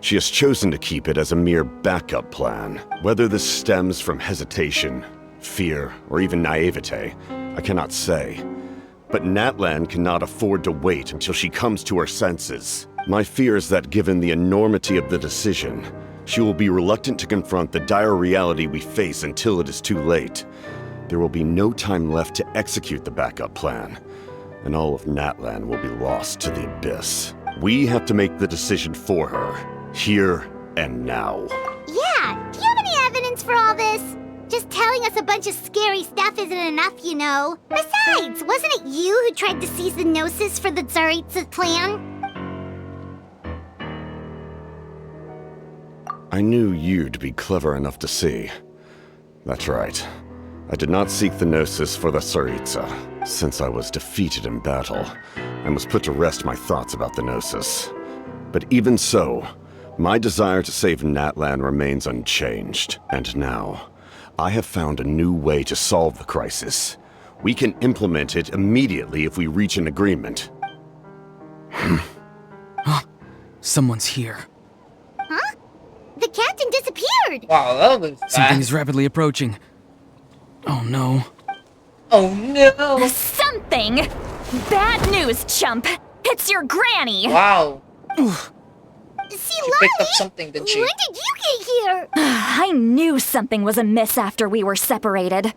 she has chosen to keep it as a mere backup plan. Whether this stems from hesitation, fear, or even naivete, I cannot say. But Natlan cannot afford to wait until she comes to her senses. My fear is that given the enormity of the decision, she will be reluctant to confront the dire reality we face until it is too late. There will be no time left to execute the backup plan, and all of Natlan will be lost to the abyss. We have to make the decision for her, here and now. Yeah, do you have any evidence for all this? Just telling us a bunch of scary stuff isn't enough, you know. Besides, wasn't it you who tried to seize the Gnosis for the Tsaritsa's plan? I knew you'd be clever enough to see. That's right. I did not seek the Gnosis for the Tsaritsa. Since I was defeated in battle, I must put to rest my thoughts about the Gnosis. But even so, my desire to save Natlan remains unchanged. And now, I have found a new way to solve the crisis. We can implement it immediately if we reach an agreement. Someone's here. Huh? The captain disappeared! Wow, that was fast. Something is rapidly approaching. Oh no. Oh no! Something! Bad news, chump! It's your granny! Wow. See, She picked up something, didn't she? when did you get here? I knew something was amiss after we were separated.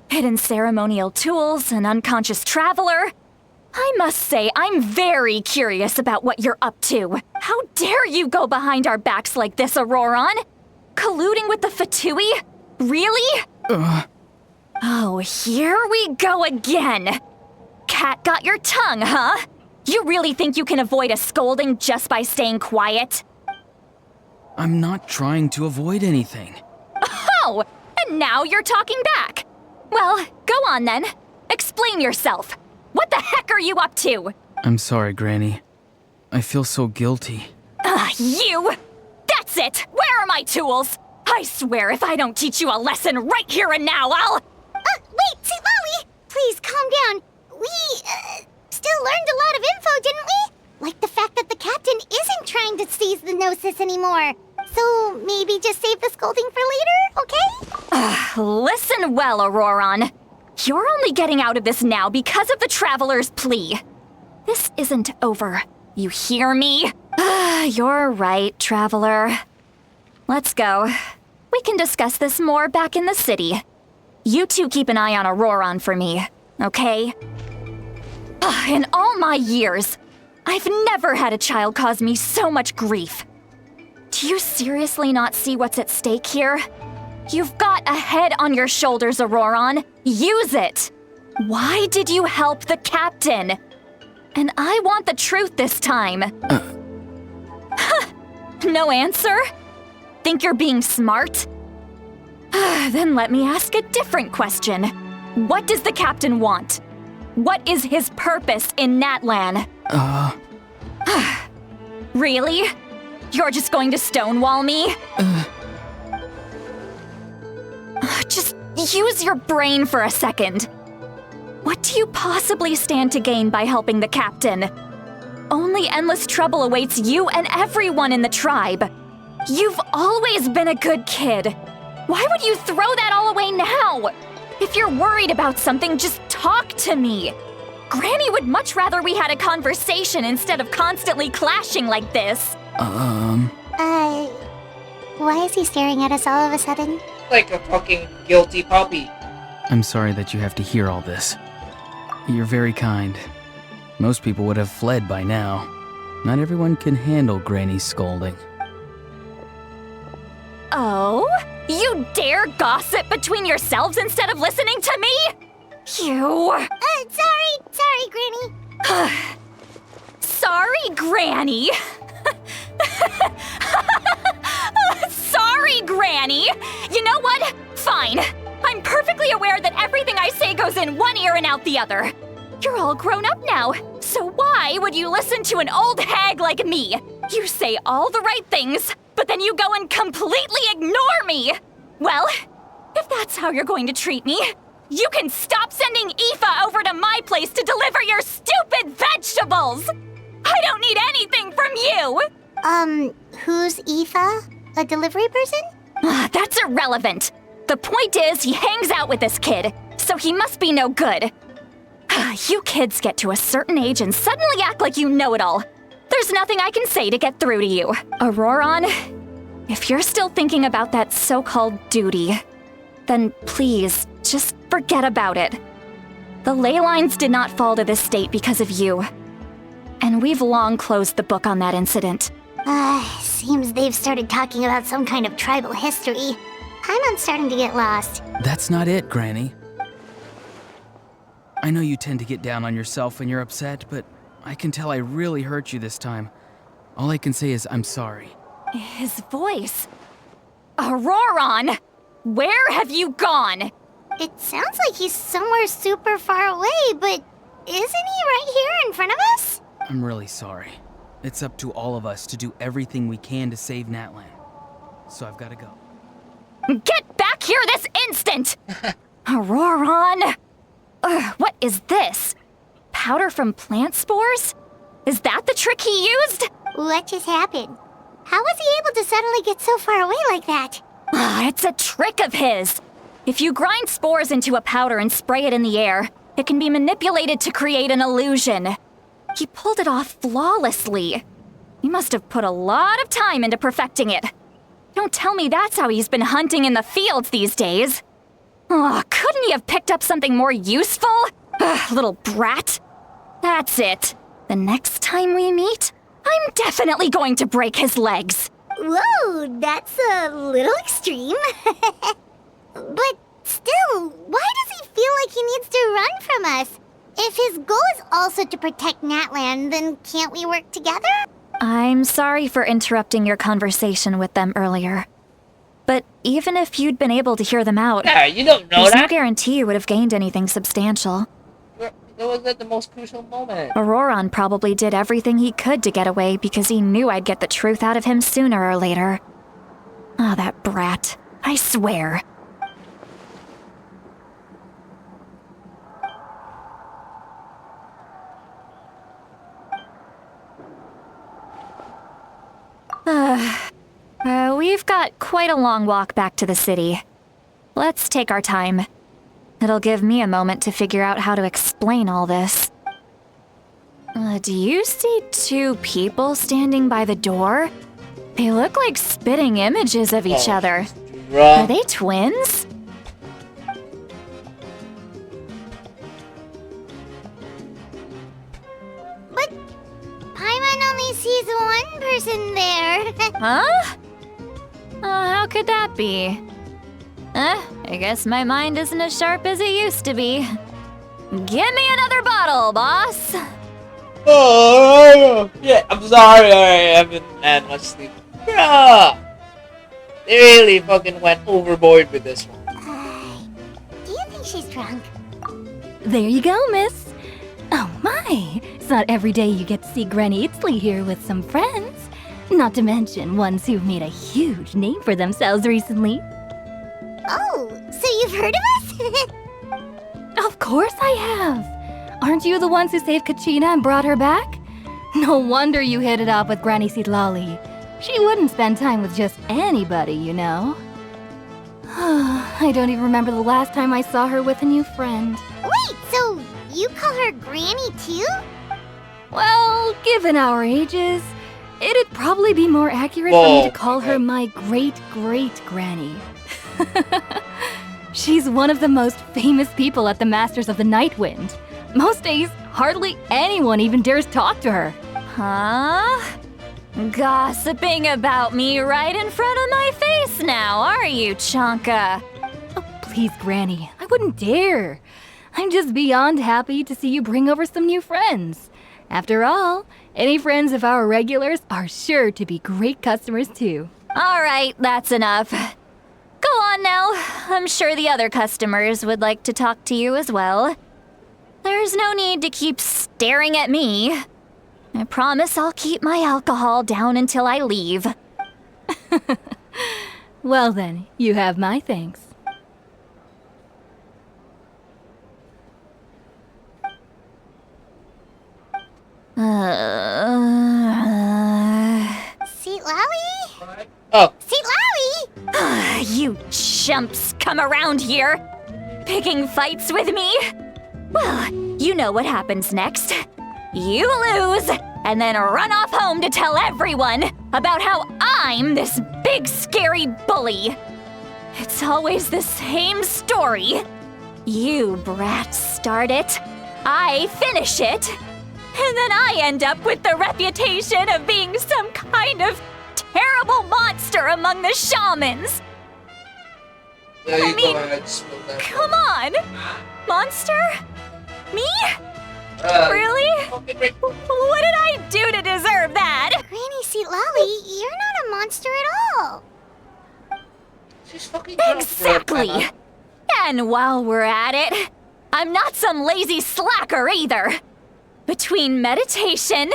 Hidden ceremonial tools, an unconscious traveler. I must say, I'm very curious about what you're up to. How dare you go behind our backs like this, Ororon? Colluding with the Fatui? Really? Oh, here we go again. Cat got your tongue, huh? You really think you can avoid a scolding just by staying quiet? I'm not trying to avoid anything. Oh, and now you're talking back. Well, go on then. Explain yourself. What the heck are you up to? I'm sorry, Granny. I feel so guilty. You! That's it! Where are my tools? I swear if I don't teach you a lesson right here and now, I'll... Wait, citlali! Please, calm down. We, still learned a lot of info, didn't we? Like the fact that the captain isn't trying to seize the Gnosis anymore. So, maybe just save the scolding for later, okay? Listen well, Ororon. You're only getting out of this now because of the Traveler's plea. This isn't over. You hear me? You're right, Traveler. Let's go. We can discuss this more back in the city. You two keep an eye on Ororon for me, okay? In all my years, I've never had a child cause me so much grief. Do you seriously not see what's at stake here? You've got a head on your shoulders, Ororon. Use it! Why did you help the captain? And I want the truth this time. No answer? Think you're being smart? Then let me ask a different question. What does the captain want? What is his purpose in Natlan? Really? You're just going to stonewall me? Just use your brain for a second. What do you possibly stand to gain by helping the captain? Only endless trouble awaits you and everyone in the tribe. You've always been a good kid. Why would you throw that all away now? If you're worried about something, just talk to me. Granny would much rather we had a conversation instead of constantly clashing like this. Why is he staring at us all of a sudden? Like a fucking guilty puppy. I'm sorry that you have to hear all this. You're very kind. Most people would have fled by now. Not everyone can handle Granny's scolding. Oh? You dare gossip between yourselves instead of listening to me? You... Sorry, Granny. Sorry, Granny. Sorry, Granny. You know what? Fine. I'm perfectly aware that everything I say goes in one ear and out the other. You're all grown up now, so why would you listen to an old hag like me? You say all the right things, but then you go and completely ignore me! Well, if that's how you're going to treat me, you can stop sending Aoife over to my place to deliver your stupid vegetables! I don't need anything from you! Who's Aoife? A delivery person? That's irrelevant. The point is, he hangs out with this kid, so he must be no good. You kids get to a certain age and suddenly act like you know it all. There's nothing I can say to get through to you. Ororon, if you're still thinking about that so-called duty, then please, just forget about it. The ley lines did not fall to this state because of you. And we've long closed the book on that incident. Seems they've started talking about some kind of tribal history. I'm starting to get lost. That's not it, Granny. I know you tend to get down on yourself when you're upset, but I can tell I really hurt you this time. All I can say is I'm sorry. His voice. Ororon! Where have you gone? It sounds like he's somewhere super far away, but isn't he right here in front of us? I'm really sorry. It's up to all of us to do everything we can to save Natlan. So I've got to go. Get back here this instant! Ororon! What is this? Powder from plant spores? Is that the trick he used? What just happened? How was he able to suddenly get so far away like that? It's a trick of his. If you grind spores into a powder and spray it in the air, it can be manipulated to create an illusion. He pulled it off flawlessly. He must have put a lot of time into perfecting it. Don't tell me that's how he's been hunting in the fields these days. Couldn't he have picked up something more useful? Little brat. That's it. The next time we meet, I'm definitely going to break his legs. Whoa, that's a little extreme. But still, why does he feel like he needs to run from us? If his goal is also to protect Natlan, then can't we work together? I'm sorry for interrupting your conversation with them earlier. But even if you'd been able to hear them out, Yeah, you don't know there's no that. guarantee you would have gained anything substantial. That was at the most crucial moment. Ororon probably did everything he could to get away because he knew I'd get the truth out of him sooner or later. That brat. I swear. We've got quite a long walk back to the city. Let's take our time. It'll give me a moment to figure out how to explain all this. Do you see two people standing by the door? They look like spitting images of each other. Are they twins? But Paimon only sees one person there. Huh? How could that be? I guess my mind isn't as sharp as it used to be. Give me another bottle, boss! Oh, yeah, I'm sorry, I haven't had much sleep. Bruh! They really fucking went overboard with this one. Do you think she's drunk? There you go, miss. Oh my, it's not every day you get to see Granny Itzley here with some friends. Not to mention ones who've made a huge name for themselves recently. Oh, so you've heard of us? Of course I have. Aren't you the ones who saved Kachina and brought her back? No wonder you hit it off with Granny Citlali. She wouldn't spend time with just anybody, you know. I don't even remember the last time I saw her with a new friend. Wait, so you call her Granny too? Well, given our ages, it'd probably be more accurate for me to call her my great-great-granny. She's one of the most famous people at the Masters of the Nightwind. Most days, hardly anyone even dares talk to her. Huh? Gossiping about me right in front of my face now, are you, Chonka? Oh, please, Granny, I wouldn't dare. I'm just beyond happy to see you bring over some new friends. After all, any friends of our regulars are sure to be great customers too. All right, that's enough. Go on now. I'm sure the other customers would like to talk to you as well. There's no need to keep staring at me. I promise I'll keep my alcohol down until I leave. Well then, you have my thanks. Citlali? Oh, Citlali? You chumps come around here, picking fights with me? Well, you know what happens next. You lose, and then run off home to tell everyone about how I'm this big scary bully. It's always the same story. You brats start it, I finish it, and then I end up with the reputation of being some kind of terrible monster among the shamans. there you I mean, go ahead, spill that. Come on! Monster? Me? Really? Okay, great. What did I do to deserve that? Granny Citlali, you're not a monster at all. She's fucking drunk, bro. Exactly! And while we're at it, I'm not some lazy slacker either. Between meditation,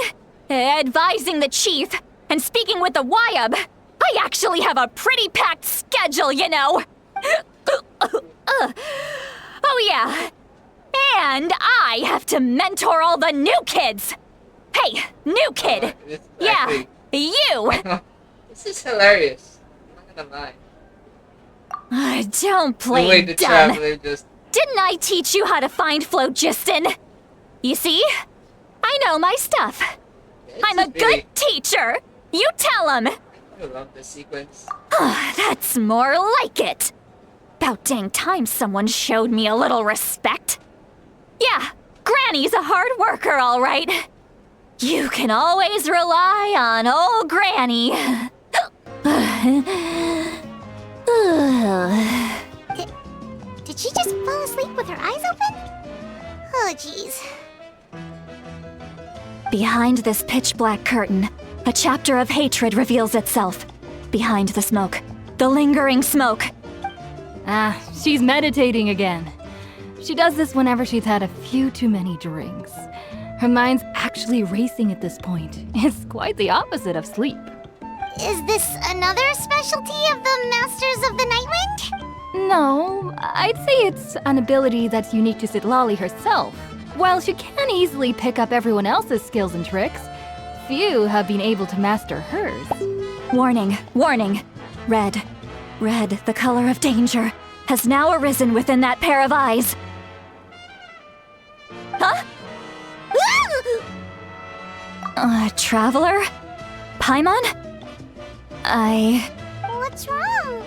advising the chief, and speaking with the Wyab, I actually have a pretty packed schedule, you know. Oh yeah. And I have to mentor all the new kids. Hey, new kid. It's Yeah, actually- you. This is hilarious. I'm not gonna lie. Don't The way play the dumb. traveler just. Didn't I teach you how to find phlogiston? You see? I know my stuff. It's I'm a just really- good teacher. You tell him. I love this sequence. That's more like it. About dang time someone showed me a little respect. Yeah, Granny's a hard worker, all right. You can always rely on old Granny. Did she just fall asleep with her eyes open? Oh, jeez. Behind this pitch black curtain, a chapter of hatred reveals itself. Behind the smoke, the lingering smoke. Ah, she's meditating again. She does this whenever she's had a few too many drinks. Her mind's actually racing at this point. It's quite the opposite of sleep. Is this another specialty of the Masters of the Nightwind? No, I'd say it's an ability that's unique to Citlali herself. While she can easily pick up everyone else's skills and tricks, few have been able to master hers. Warning, warning. Red, the color of danger, has now arisen within that pair of eyes. Huh? Traveler? Paimon? What's wrong?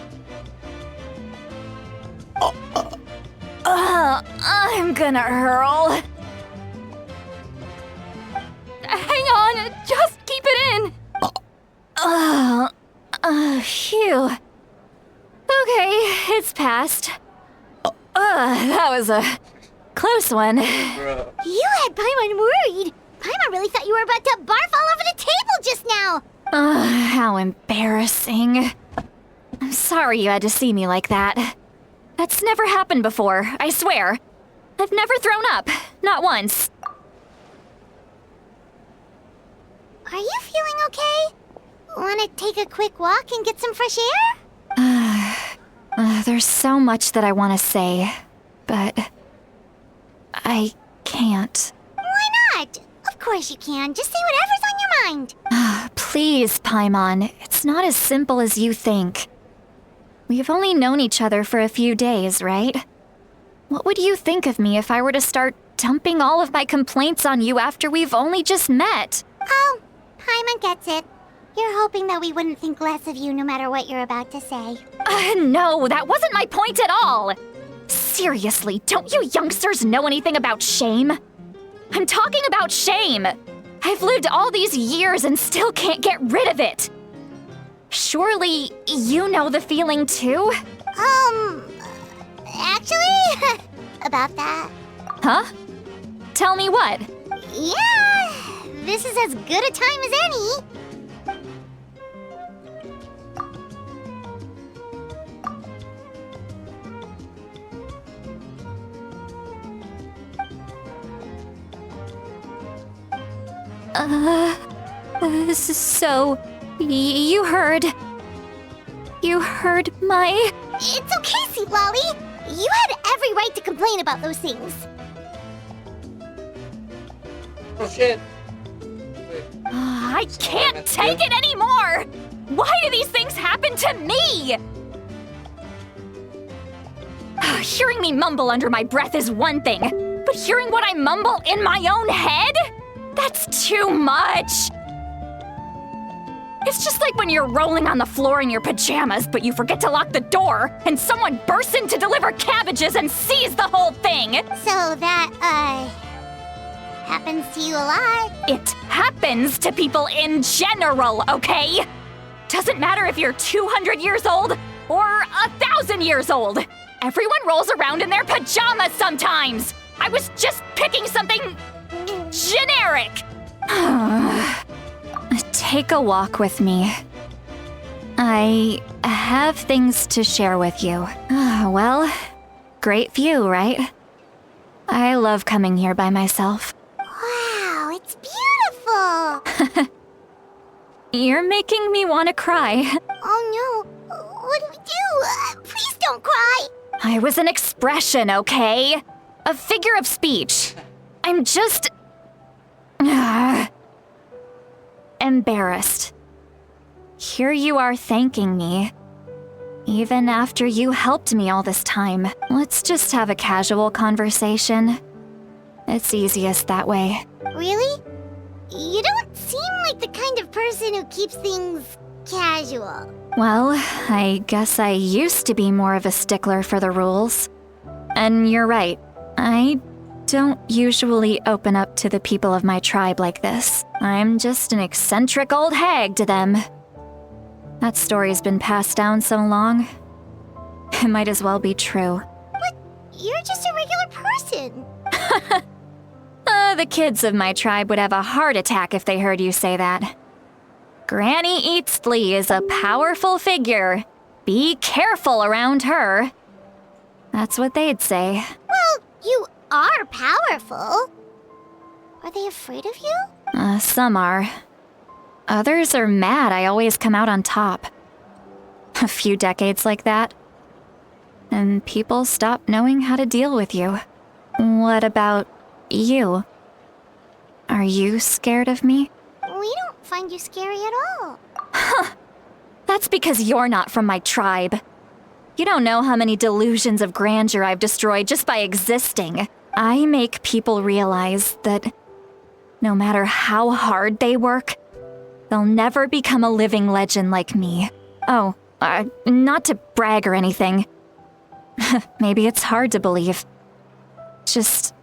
I'm gonna hurl. Hang on, just keep it in! Phew. Okay, it's passed. That was a close one. Bro. You had Paimon worried. Paimon really thought you were about to barf all over the table just now. How embarrassing. I'm sorry you had to see me like that. That's never happened before, I swear. I've never thrown up, not once. Are you feeling okay? Want to take a quick walk and get some fresh air? There's so much that I want to say, but I can't. Why not? Of course you can. Just say whatever's on your mind. Please, Paimon, it's not as simple as you think. We've only known each other for a few days, right? What would you think of me if I were to start dumping all of my complaints on you after we've only just met? Oh, Paimon gets it. You're hoping that we wouldn't think less of you no matter what you're about to say. No, that wasn't my point at all! Seriously, don't you youngsters know anything about shame? I'm talking about shame! I've lived all these years and still can't get rid of it! Surely, you know the feeling too? Actually, about that. Huh? Tell me what? Yeah, this is as good a time as any. So, you heard my... It's okay, Citlali. You had every right to complain about those things. Oh shit. I can't take it anymore! Why do these things happen to me? Hearing me mumble under my breath is one thing, but hearing what I mumble in my own head? That's too much! It's just like when you're rolling on the floor in your pajamas, but you forget to lock the door, and someone bursts in to deliver cabbages and sees the whole thing! So that, happens to you a lot. It happens to people in general, okay? Doesn't matter if you're 200 years old or 1,000 years old. Everyone rolls around in their pajamas sometimes. I was just picking something generic. Take a walk with me. I have things to share with you. Well, great view, right? I love coming here by myself. Wow, it's beautiful. You're making me want to cry. Oh no, what do we do? Please don't cry. I was an expression, okay? A figure of speech. I'm just... embarrassed. Here you are thanking me. Even after you helped me all this time. Let's just have a casual conversation. It's easiest that way. Really? You don't seem like the kind of person who keeps things casual. Well, I guess I used to be more of a stickler for the rules. And you're right, I don't usually open up to the people of my tribe like this. I'm just an eccentric old hag to them. That story's been passed down so long, it might as well be true. But you're just a regular person. The kids of my tribe would have a heart attack if they heard you say that. Granny Eatsley is a powerful figure. Be careful around her. That's what they'd say. Well, you are powerful. Are they afraid of you? Some are. Others are mad I always come out on top. A few decades like that, and people stop knowing how to deal with you. What about you? Are you scared of me? We don't find you scary at all. That's because you're not from my tribe. You don't know how many delusions of grandeur I've destroyed just by existing. I make people realize that no matter how hard they work, they'll never become a living legend like me. Oh, not to brag or anything. Maybe it's hard to believe. Just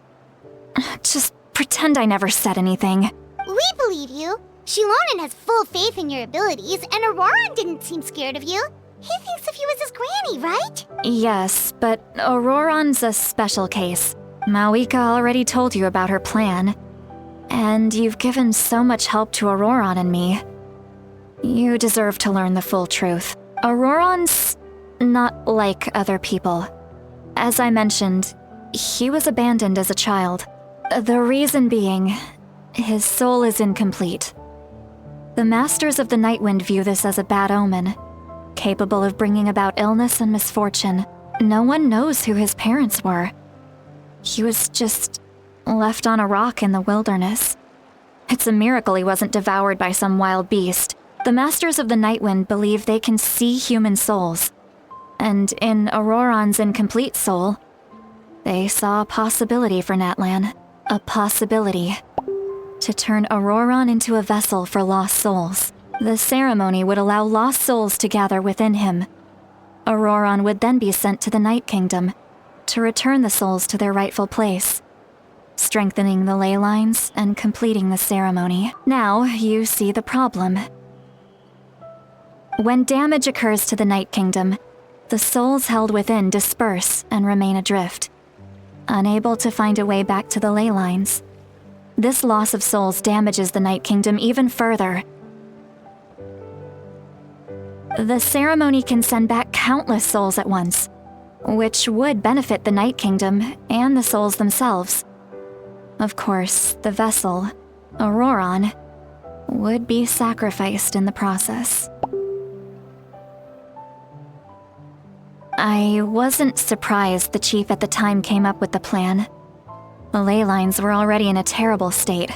pretend I never said anything. We believe you. Xilonen has full faith in your abilities, and Ororon didn't seem scared of you. He thinks of you as his granny, right? Yes, but Ororon's a special case. Mavuika already told you about her plan. And you've given so much help to Ororon and me. You deserve to learn the full truth. Ororon's not like other people. As I mentioned, he was abandoned as a child. The reason being, his soul is incomplete. The Masters of the Nightwind view this as a bad omen, capable of bringing about illness and misfortune. No one knows who his parents were. He was just left on a rock in the wilderness. It's a miracle he wasn't devoured by some wild beast. The Masters of the Nightwind believe they can see human souls. And in Ororon's incomplete soul, they saw a possibility for Natlan. A possibility to turn Ororon into a vessel for lost souls. The ceremony would allow lost souls to gather within him. Ororon would then be sent to the Night Kingdom to return the souls to their rightful place, strengthening the ley lines and completing the ceremony. Now you see the problem. When damage occurs to the Night Kingdom, the souls held within disperse and remain adrift, unable to find a way back to the ley lines. This loss of souls damages the Night Kingdom even further. The ceremony can send back countless souls at once, which would benefit the Night Kingdom and the souls themselves. Of course, the vessel, Ororon, would be sacrificed in the process. I wasn't surprised the chief at the time came up with the plan. The ley lines were already in a terrible state.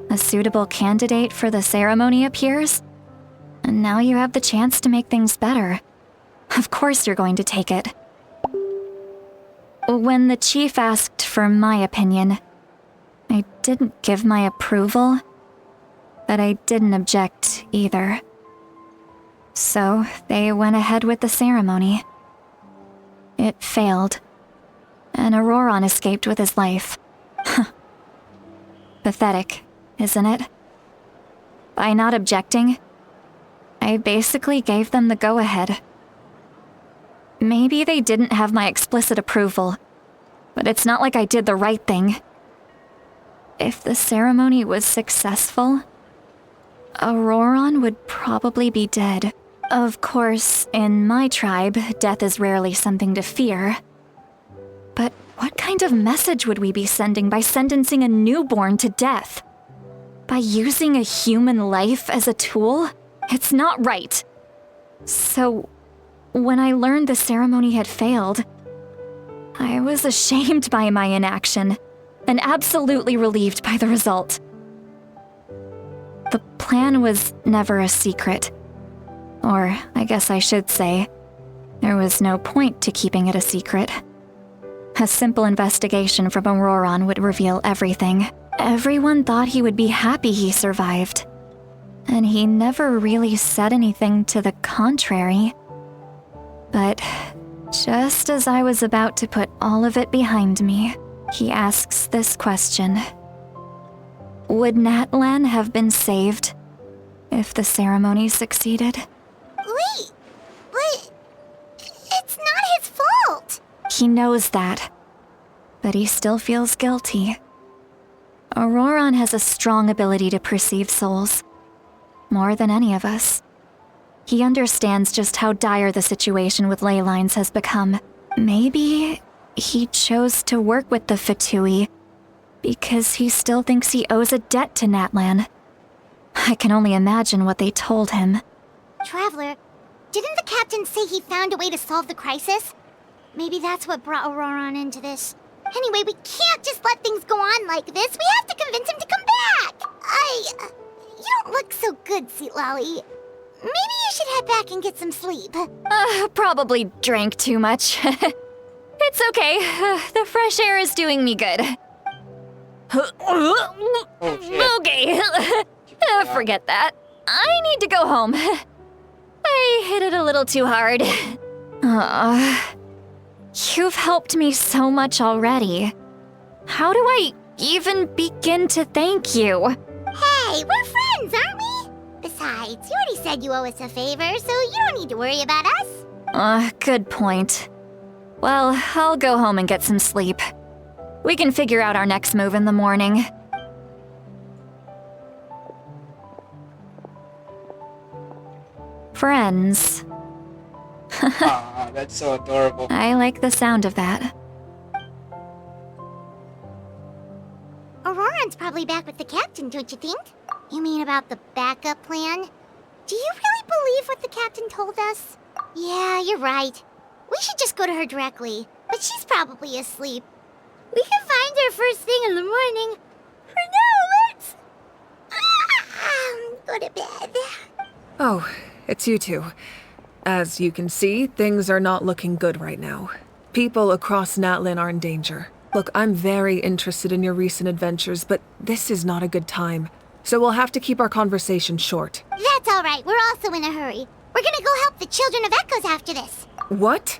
A suitable candidate for the ceremony appears, and now you have the chance to make things better. Of course you're going to take it. When the chief asked for my opinion, I didn't give my approval, but I didn't object either. So they went ahead with the ceremony. It failed, and Ororon escaped with his life. Pathetic, isn't it? By not objecting, I basically gave them the go-ahead. Maybe they didn't have my explicit approval, but it's not like I did the right thing. If the ceremony was successful, Ororon would probably be dead. Of course, in my tribe, death is rarely something to fear. But what kind of message would we be sending by sentencing a newborn to death? By using a human life as a tool? It's not right. So, when I learned the ceremony had failed, I was ashamed by my inaction, and absolutely relieved by the result. The plan was never a secret. Or, I guess I should say, there was no point to keeping it a secret. A simple investigation from Ororon would reveal everything. Everyone thought he would be happy he survived. And he never really said anything to the contrary. But just as I was about to put all of it behind me, he asks this question. Would Natlan have been saved if the ceremony succeeded? Wait, but it's not his fault. He knows that, but he still feels guilty. Ororon has a strong ability to perceive souls, more than any of us. He understands just how dire the situation with ley lines has become. Maybe he chose to work with the Fatui because he still thinks he owes a debt to Natlan. I can only imagine what they told him. Traveler, didn't the captain say he found a way to solve the crisis? Maybe that's what brought Ororon into this. Anyway, we can't just let things go on like this. We have to convince him to come back. You don't look so good, citlali. Maybe you should head back and get some sleep. Probably drank too much. It's okay. The fresh air is doing me good. Oh shit. Okay. Forget that. I need to go home. I hit it a little too hard. You've helped me so much already. How do I even begin to thank you? Hey, we're friends, aren't we? Besides, you already said you owe us a favor, so you don't need to worry about us. Good point. Well, I'll go home and get some sleep. We can figure out our next move in the morning. Friends. Aw, that's so adorable. I like the sound of that. Ororon's probably back with the captain, don't you think? You mean about the backup plan? Do you really believe what the captain told us? Yeah, you're right. We should just go to her directly. But she's probably asleep. We can find her first thing in the morning. For now, let's... go to bed. Oh, it's you two. As you can see, things are not looking good right now. People across Natlan are in danger. Look, I'm very interested in your recent adventures, but this is not a good time. So we'll have to keep our conversation short. That's all right. We're also in a hurry. We're gonna go help the Children of Echoes after this. What?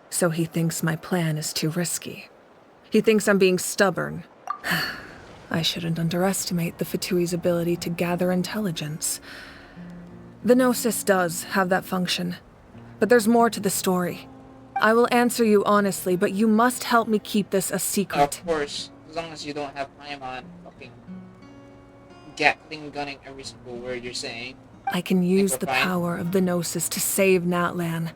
So he thinks my plan is too risky. He thinks I'm being stubborn. I shouldn't underestimate the Fatui's ability to gather intelligence. The Gnosis does have that function, but there's more to the story. I will answer you honestly, but you must help me keep this a secret. Of course, as long as you don't have time on fucking Gatling gunning every single word you're saying. I can use the fine. power of the Gnosis to save Natlan,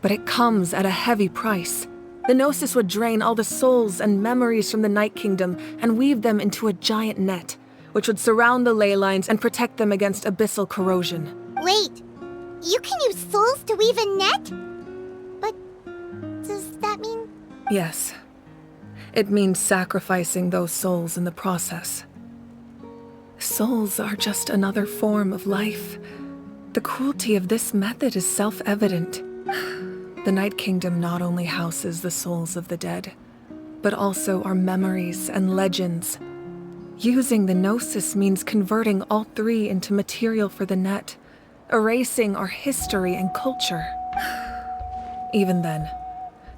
but it comes at a heavy price. The Gnosis would drain all the souls and memories from the Night Kingdom and weave them into a giant net, which would surround the ley lines and protect them against abyssal corrosion. Wait, you can use souls to weave a net? But does that mean... Yes. It means sacrificing those souls in the process. Souls are just another form of life. The cruelty of this method is self-evident. The Night Kingdom not only houses the souls of the dead, but also our memories and legends. Using the Gnosis means converting all three into material for the net, erasing our history and culture. Even then,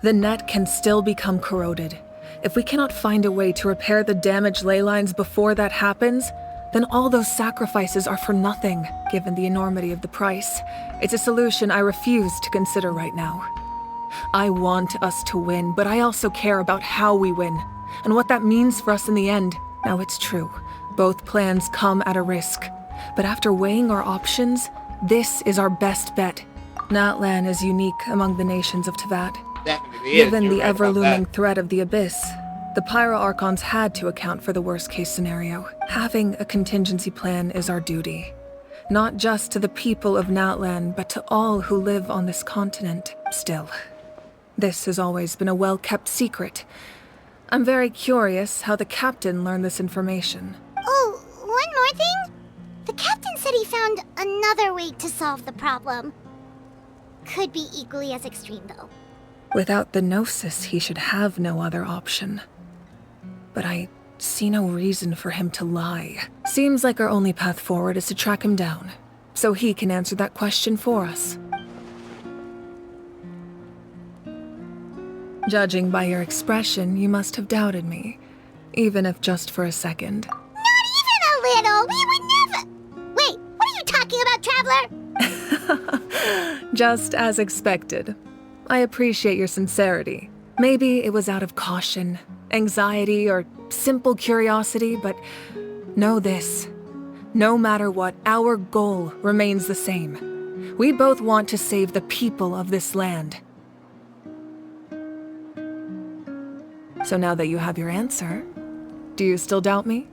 the net can still become corroded. If we cannot find a way to repair the damaged ley lines before that happens, then all those sacrifices are for nothing, given the enormity of the price. It's a solution I refuse to consider right now. I want us to win, but I also care about how we win, and what that means for us in the end. Now it's true, both plans come at a risk, but after weighing our options, this is our best bet. Natlan is unique among the nations of Teyvat. Definitely Given is. the You're right about ever-looming that. threat of the Abyss, the Pyro Archons had to account for the worst-case scenario. Having a contingency plan is our duty. Not just to the people of Natlan, but to all who live on this continent. Still, this has always been a well-kept secret. I'm very curious how the captain learned this information. Oh, one more thing? The captain said he found another way to solve the problem. Could be equally as extreme, though. Without the Gnosis, he should have no other option. But I see no reason for him to lie. Seems like our only path forward is to track him down, so he can answer that question for us. Judging by your expression, you must have doubted me, even if just for a second. Not even a little! We would never... Wait, what are you talking about, Traveler? Just as expected. I appreciate your sincerity. Maybe it was out of caution, anxiety, or simple curiosity, but know this. No matter what, our goal remains the same. We both want to save the people of this land. So now that you have your answer, do you still doubt me?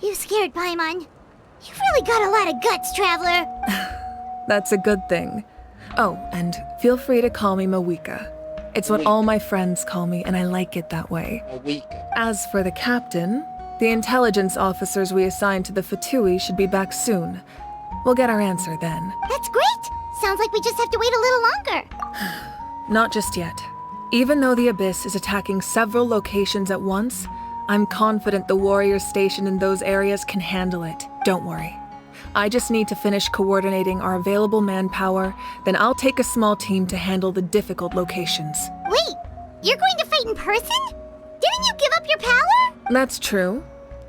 You scared Paimon. You've really got a lot of guts, Traveler. That's a good thing. Oh, and feel free to call me Mavuika. It's what all my friends call me, and I like it that way. A week. As for the captain, the intelligence officers we assigned to the Fatui should be back soon. We'll get our answer then. That's great! Sounds like we just have to wait a little longer. Not just yet. Even though the Abyss is attacking several locations at once, I'm confident the warriors stationed in those areas can handle it. Don't worry. I just need to finish coordinating our available manpower, then I'll take a small team to handle the difficult locations. Wait, you're going to fight in person? Didn't you give up your power? That's true.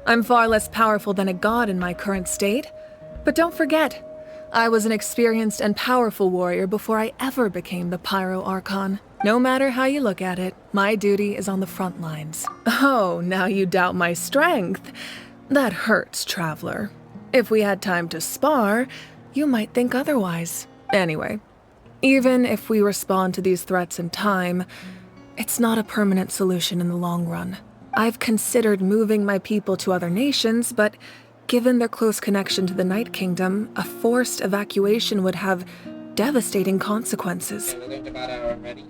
I'm far less powerful than a god in my current state. But don't forget, I was an experienced and powerful warrior before I ever became the Pyro Archon. No matter how you look at it, my duty is on the front lines. Oh, now you doubt my strength. That hurts, Traveler. If we had time to spar, you might think otherwise. Anyway, even if we respond to these threats in time, it's not a permanent solution in the long run. I've considered moving my people to other nations, but given their close connection to the Night Kingdom, a forced evacuation would have devastating consequences. We learned about it already.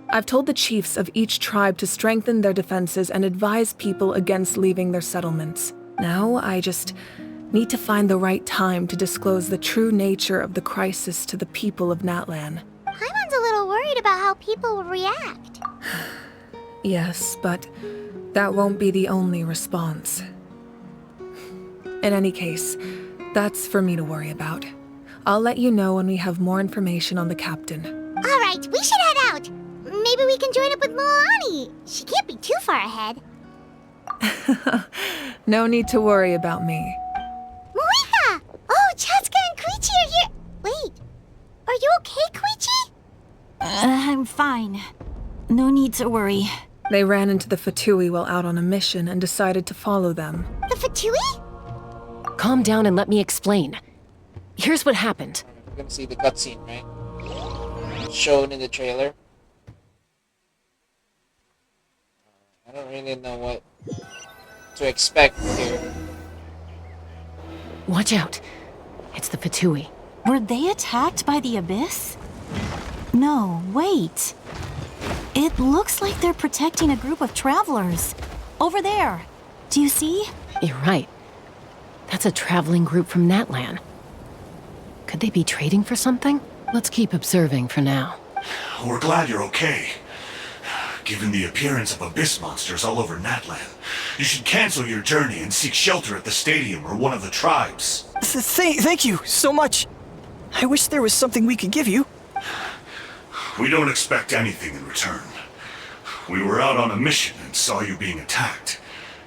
I've told the chiefs of each tribe to strengthen their defenses and advise people against leaving their settlements. Now, I just need to find the right time to disclose the true nature of the crisis to the people of Natlan. Paimon's a little worried about how people will react. Yes, but that won't be the only response. In any case, that's for me to worry about. I'll let you know when we have more information on the captain. All right, we should head out. Maybe we can join up with Moani. She can't be too far ahead. No need to worry about me. Mavuika! Oh, Chaska and Koichi are here. Wait, are you okay, Koichi? I'm fine. No need to worry. They ran into the Fatui while out on a mission and decided to follow them. The Fatui? Calm down and let me explain. Here's what happened. We're gonna see the cutscene, right? Shown in the trailer. I don't really know what to expect here. Watch out. It's the Fatui. Were they attacked by the Abyss? No, wait. It looks like they're protecting a group of travelers. Over there. Do you see? You're right. That's a traveling group from Natlan. Could they be trading for something? Let's keep observing for now. We're glad you're okay. Given the appearance of abyss monsters all over Natlan, you should cancel your journey and seek shelter at the stadium or one of the tribes. Thank you so much. I wish there was something we could give you. We don't expect anything in return. We were out on a mission and saw you being attacked.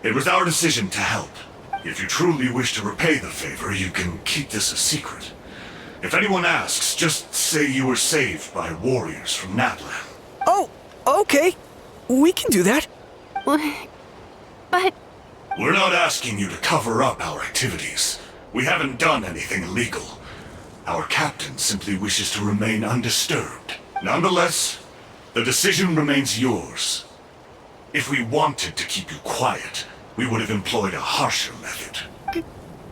It was our decision to help. If you truly wish to repay the favor, you can keep this a secret. If anyone asks, just say you were saved by warriors from Natlan. Oh, okay. We can do that. But We're not asking you to cover up our activities. We haven't done anything illegal. Our captain simply wishes to remain undisturbed. Nonetheless, the decision remains yours. If we wanted to keep you quiet, we would have employed a harsher method.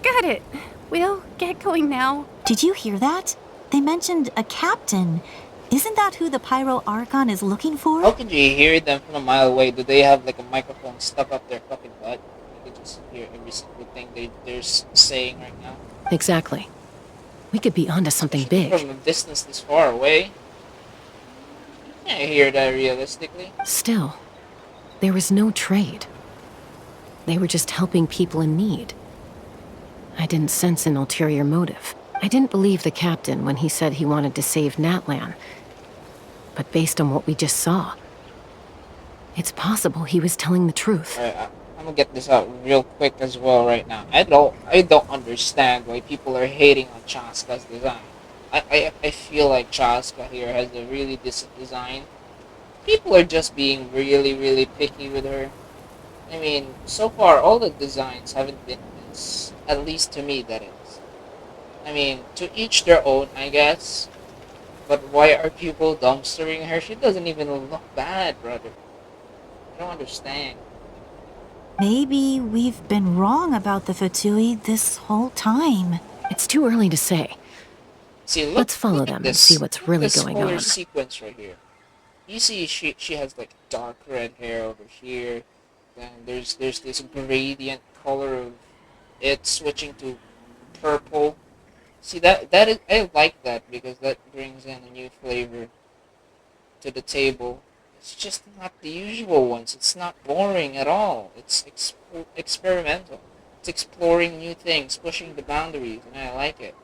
got it. We'll get going now. Did you hear that? They mentioned a captain. Isn't that who the Pyro Archon is looking for? How could you hear them from a mile away? Do they have like a microphone stuck up their fucking butt? You could just hear every single thing they're saying right now. Exactly. We could be onto something big. From a distance this far away. You can't hear that realistically. Still, there was no trade. They were just helping people in need. I didn't sense an ulterior motive. I didn't believe the captain when he said he wanted to save Natlan. But based on what we just saw, it's possible he was telling the truth. Alright, I'm gonna get this out real quick as well right now. I don't understand why people are hating on Chaska's design. I feel like Chaska here has a really decent design. People are just being really, really picky with her. I mean, so far all the designs haven't been this. At least to me, that is. I mean, to each their own, I guess. But why are people dumpstering her? She doesn't even look bad, brother. I don't understand. Maybe we've been wrong about the Fatui this whole time. It's too early to say. See, Let's follow them and see what's really going on. This sequence right here. You see, she has like dark red hair over here. Then there's this gradient color of it switching to purple. See that is, I like that because that brings in a new flavor to the table. It's just not the usual ones. It's not boring at all. It's experimental. It's exploring new things, pushing the boundaries, and I like it.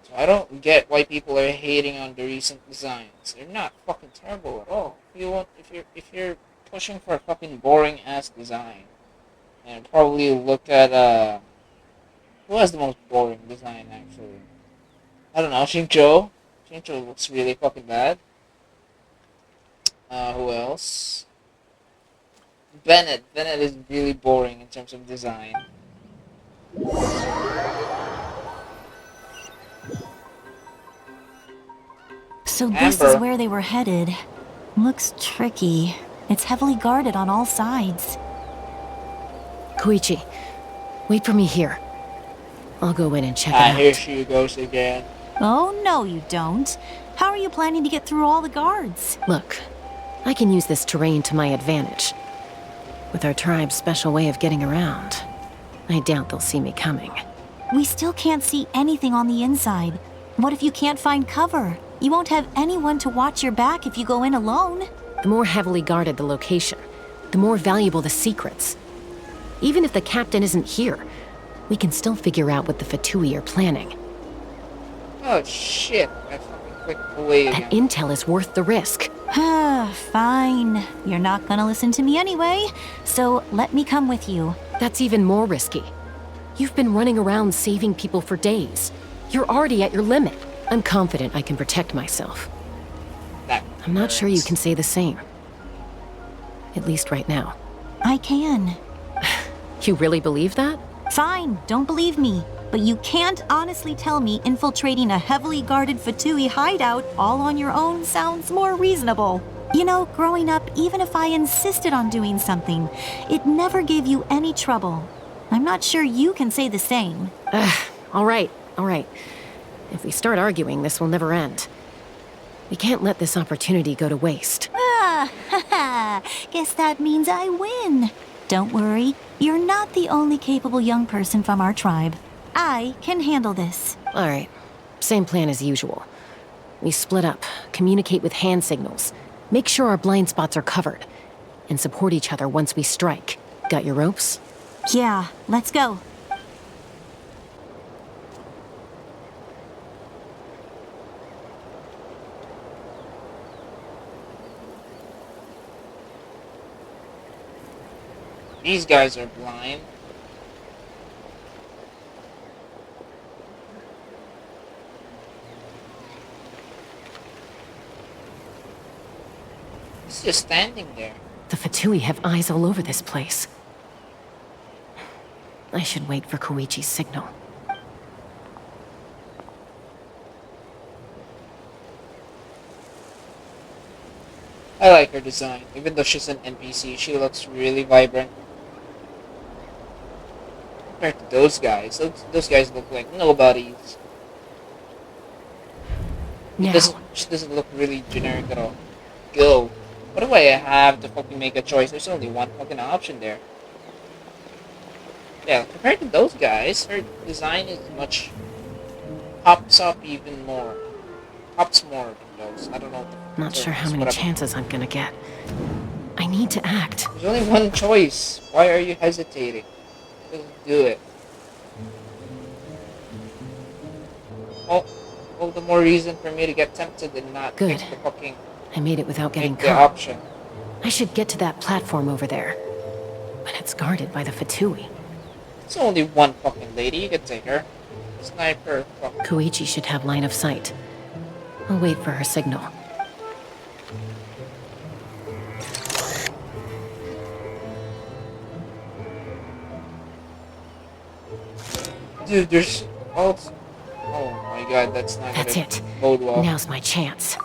So I don't get why people are hating on the recent designs. They're not fucking terrible at all. If you're pushing for a fucking boring ass design, and probably look at who has the most boring design actually? I don't know, Shincho. Shincho looks really fucking bad. Who else? Bennett. Bennett is really boring in terms of design. So this is where they were headed. Looks tricky. It's heavily guarded on all sides. Koichi, wait for me here. I'll go in and check it out. Here she goes again. Oh, no you don't. How are you planning to get through all the guards? Look, I can use this terrain to my advantage. With our tribe's special way of getting around, I doubt they'll see me coming. We still can't see anything on the inside. What if you can't find cover? You won't have anyone to watch your back if you go in alone. The more heavily guarded the location, the more valuable the secrets. Even if the captain isn't here, we can still figure out what the Fatui are planning. Oh shit, I fucking clicked away again. That intel is worth the risk. Fine. You're not gonna listen to me anyway, so let me come with you. That's even more risky. You've been running around saving people for days. You're already at your limit. I'm confident I can protect myself. I'm not sure you can say the same. At least right now. I can. You really believe that? Fine, don't believe me. But you can't honestly tell me infiltrating a heavily guarded Fatui hideout all on your own sounds more reasonable. You know, growing up, even if I insisted on doing something, it never gave you any trouble. I'm not sure you can say the same. All right. If we start arguing, this will never end. We can't let this opportunity go to waste. Guess that means I win. Don't worry, you're not the only capable young person from our tribe. I can handle this. All right. Same plan as usual. We split up, communicate with hand signals, make sure our blind spots are covered, and support each other once we strike. Got your ropes? Yeah, let's go. These guys are blind. He's just standing there. The Fatui have eyes all over this place. I should wait for Koichi's signal. I like her design. Even though she's an NPC, she looks really vibrant. Compared to those guys. Those guys look like nobodies. Now, She doesn't look really generic at all. Go. What do I have to fucking make a choice? There's only one fucking option there. Yeah, compared to those guys, her design is much... pops up even more. Pops more than those. I don't know. not sure how many chances I'm gonna get. I need to act. There's only one choice. Why are you hesitating? Just do it. All the more reason for me to get tempted and not Good. pick the fucking... I made it without getting the caught. option. I should get to that platform over there. But it's guarded by the Fatui. It's only one fucking lady. You can take her. Sniper. Fuck. Koichi should have line of sight. I'll wait for her signal. Dude, there's also... Oh my god, that's not That's gonna it. bode well. Now's my chance.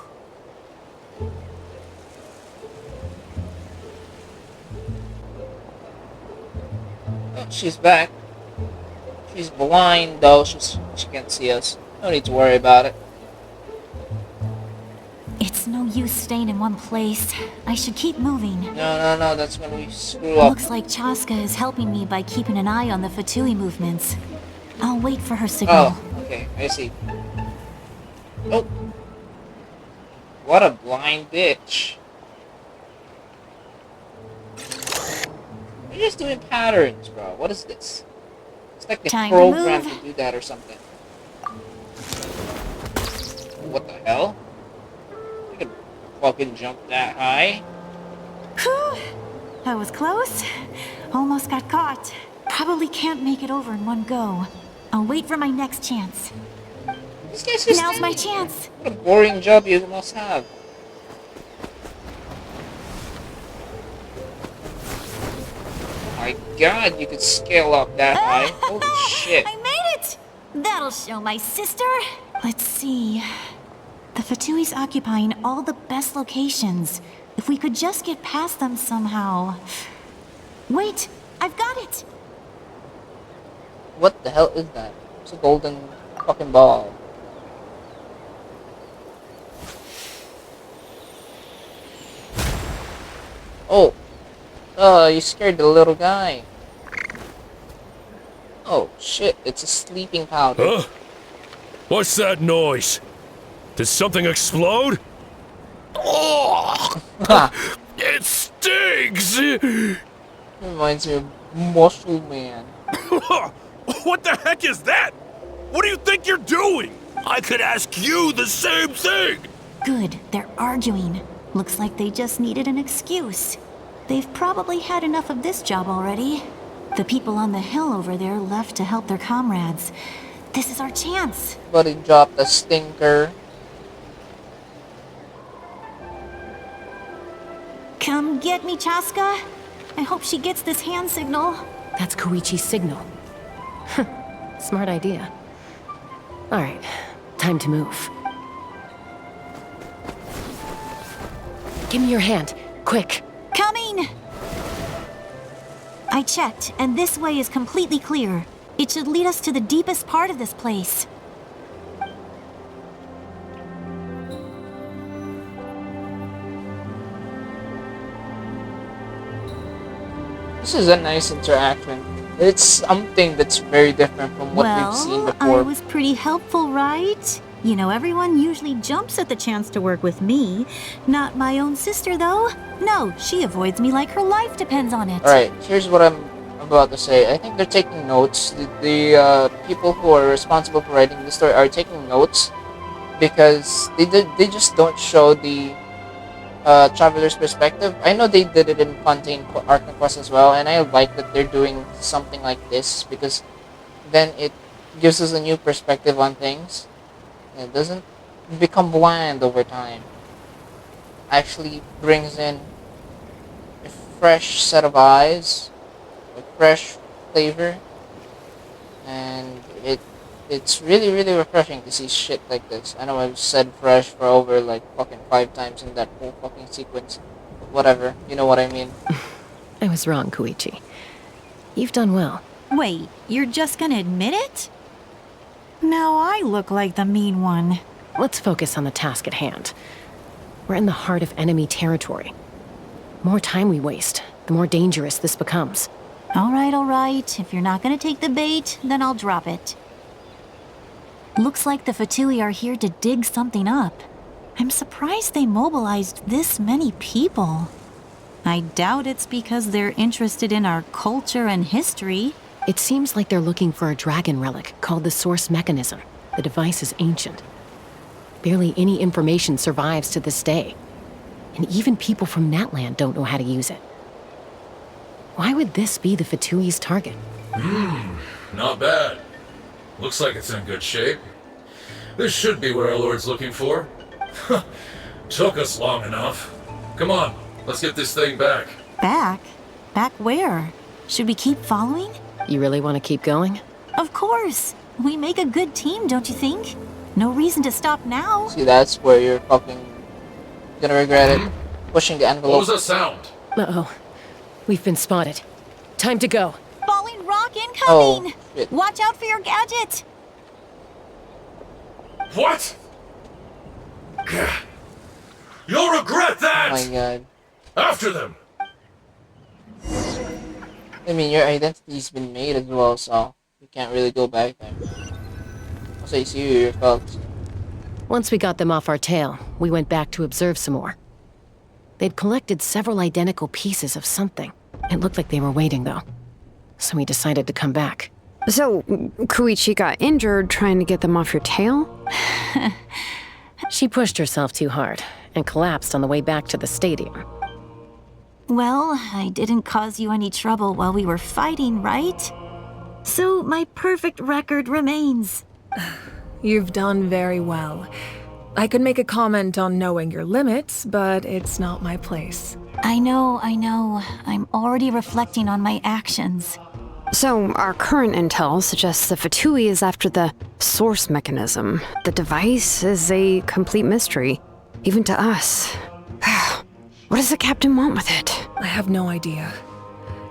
Oh, she's back. She's blind though. She can't see us. No need to worry about it. It's no use staying in one place. I should keep moving. No. That's when we screw up. Looks like Chaska is helping me by keeping an eye on the Fatui movements. I'll wait for her signal. Oh, okay. I see. Oh. What a blind bitch. You're just doing patterns, bro. What is this? It's like they Time to programmed move. to do that or something. What the hell? You can fucking jump that high? Whew. That was close. Almost got caught. Probably can't make it over in one go. I'll wait for my next chance. This guy's just Now's my standing there. chance. What a boring job you must have. Oh my god, you could scale up that high. Holy shit. I made it! That'll show my sister. Let's see. The Fatui's occupying all the best locations. If we could just get past them somehow. Wait, I've got it! What the hell is that? It's a golden fucking ball. Oh. You scared the little guy. Oh shit, it's a sleeping powder. Huh? What's that noise? Did something explode? Oh! It stinks! Reminds me of Muscle Man. What the heck is that? What do you think you're doing? I could ask you the same thing! Good, they're arguing. Looks like they just needed an excuse. They've probably had enough of this job already. The people on the hill over there left to help their comrades. This is our chance. But he dropped a stinker. Come get me, Chaska. I hope she gets this hand signal. That's Koichi's signal. Smart idea. All right, time to move. Give me your hand. Quick. Coming! I checked, and this way is completely clear. It should lead us to the deepest part of this place. This is a nice interaction. It's something that's very different from what we've seen before. I was pretty helpful, right? You know, everyone usually jumps at the chance to work with me. Not my own sister, though. No, she avoids me like her life depends on it. Alright, here's what I'm about to say. I think they're taking notes. The people who are responsible for writing the story are taking notes because they just don't show the traveler's perspective. I know they did it in Fontaine Archonquest as well, and I like that they're doing something like this because then it gives us a new perspective on things. It doesn't become bland over time. Actually brings in a fresh set of eyes, a fresh flavor, and it's really refreshing to see shit like this. I know I've said fresh for over like fucking 5 times in that whole fucking sequence. But whatever, you know what I mean. I was wrong, Koichi. You've done well. Wait, you're just gonna admit it? Now I look like the mean one. Let's focus on the task at hand. We're in the heart of enemy territory. The more time we waste, the more dangerous this becomes. All right. If you're not gonna take the bait, then I'll drop it. Looks like the Fatui are here to dig something up. I'm surprised they mobilized this many people. I doubt it's because they're interested in our culture and history. It seems like they're looking for a dragon relic called the Source Mechanism. The device is ancient. Barely any information survives to this day. And even people from Natlan don't know how to use it. Why would this be the Fatui's target? Not bad. Looks like it's in good shape. This should be what our Lord's looking for. Took us long enough. Come on, let's get this thing back. Back? Back where? Should we keep following? You really want to keep going? Of course. We make a good team, don't you think? No reason to stop now. See, that's where you're fucking gonna regret it. Pushing the envelope. What was that sound? Uh-oh. We've been spotted. Time to go. Falling rock incoming! Oh, shit. Watch out for your gadget! What? You'll regret that! Oh my god. After them! I mean, your identity's been made as well, so you can't really go back there. Also, you see your folks. Once we got them off our tail, we went back to observe some more. They'd collected several identical pieces of something. It looked like they were waiting, though. So we decided to come back. So, Koichi got injured trying to get them off your tail? She pushed herself too hard and collapsed on the way back to the stadium. Well, I didn't cause you any trouble while we were fighting, right? So my perfect record remains. You've done very well. I could make a comment on knowing your limits, but it's not my place. I know. I'm already reflecting on my actions. So, our current intel suggests the Fatui is after the source mechanism. The device is a complete mystery, even to us. What does the captain want with it? I have no idea.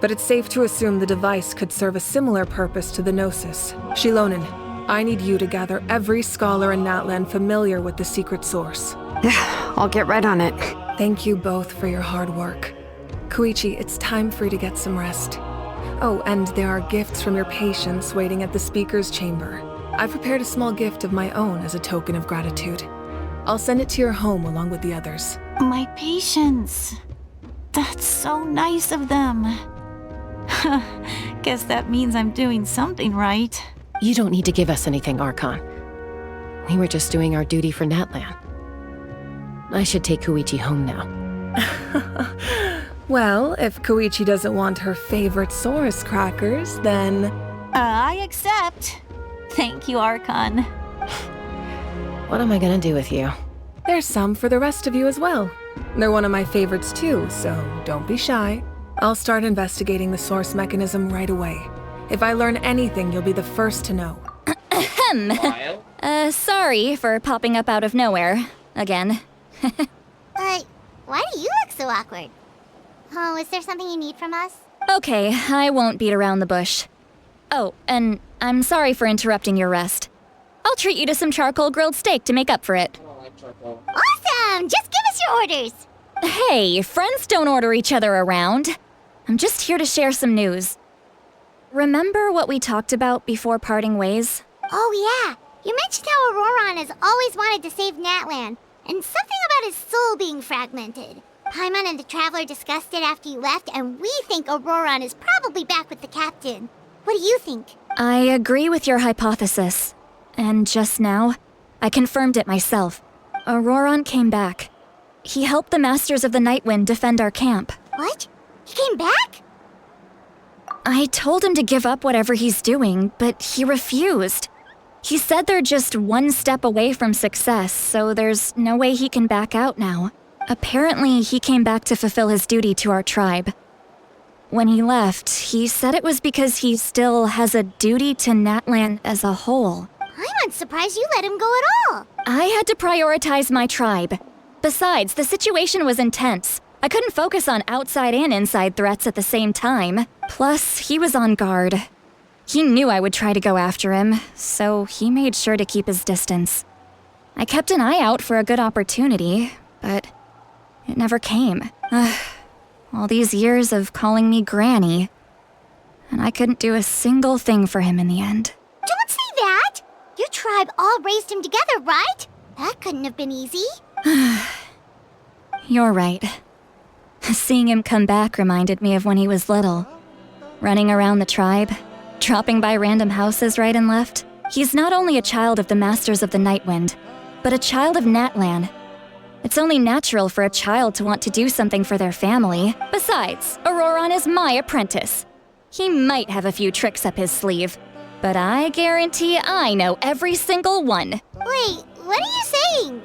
But it's safe to assume the device could serve a similar purpose to the Gnosis. Xilonen, I need you to gather every scholar in Natlan familiar with the secret source. I'll get right on it. Thank you both for your hard work. Koichi, it's time for you to get some rest. Oh, and there are gifts from your patients waiting at the speaker's chamber. I've prepared a small gift of my own as a token of gratitude. I'll send it to your home along with the others. My patients. That's so nice of them. Guess that means I'm doing something right. You don't need to give us anything, Archon. We were just doing our duty for Natlan. I should take Koichi home now. Well, if Koichi doesn't want her favorite Saurus crackers, then... I accept. Thank you, Archon. What am I gonna do with you? There's some for the rest of you as well. They're one of my favorites too, so don't be shy. I'll start investigating the source mechanism right away. If I learn anything, you'll be the first to know. Sorry for popping up out of nowhere. Again. Why do you look so awkward? Oh, is there something you need from us? Okay, I won't beat around the bush. Oh, and I'm sorry for interrupting your rest. I'll treat you to some charcoal grilled steak to make up for it. I don't like charcoal. Awesome! Just give us your orders. Hey, friends don't order each other around. I'm just here to share some news. Remember what we talked about before parting ways? Oh yeah, you mentioned how Ororon has always wanted to save Natlan, and something about his soul being fragmented. Paimon and the Traveler discussed it after you left, and we think Ororon is probably back with the Captain. What do you think? I agree with your hypothesis. And just now, I confirmed it myself. Ororon came back. He helped the Masters of the Nightwind defend our camp. What? He came back? I told him to give up whatever he's doing, but he refused. He said they're just one step away from success, so there's no way he can back out now. Apparently, he came back to fulfill his duty to our tribe. When he left, he said it was because he still has a duty to Natlan as a whole. I'm not surprised you let him go at all. I had to prioritize my tribe. Besides, the situation was intense. I couldn't focus on outside and inside threats at the same time. Plus, he was on guard. He knew I would try to go after him, so he made sure to keep his distance. I kept an eye out for a good opportunity, but it never came. All these years of calling me Granny, and I couldn't do a single thing for him in the end. Don't say that! Your tribe all raised him together, right? That couldn't have been easy. You're right. Seeing him come back reminded me of when he was little. Running around the tribe, dropping by random houses right and left. He's not only a child of the Masters of the Nightwind, but a child of Natlan. It's only natural for a child to want to do something for their family. Besides, Ororon is my apprentice. He might have a few tricks up his sleeve, but I guarantee I know every single one. Wait, what are you saying?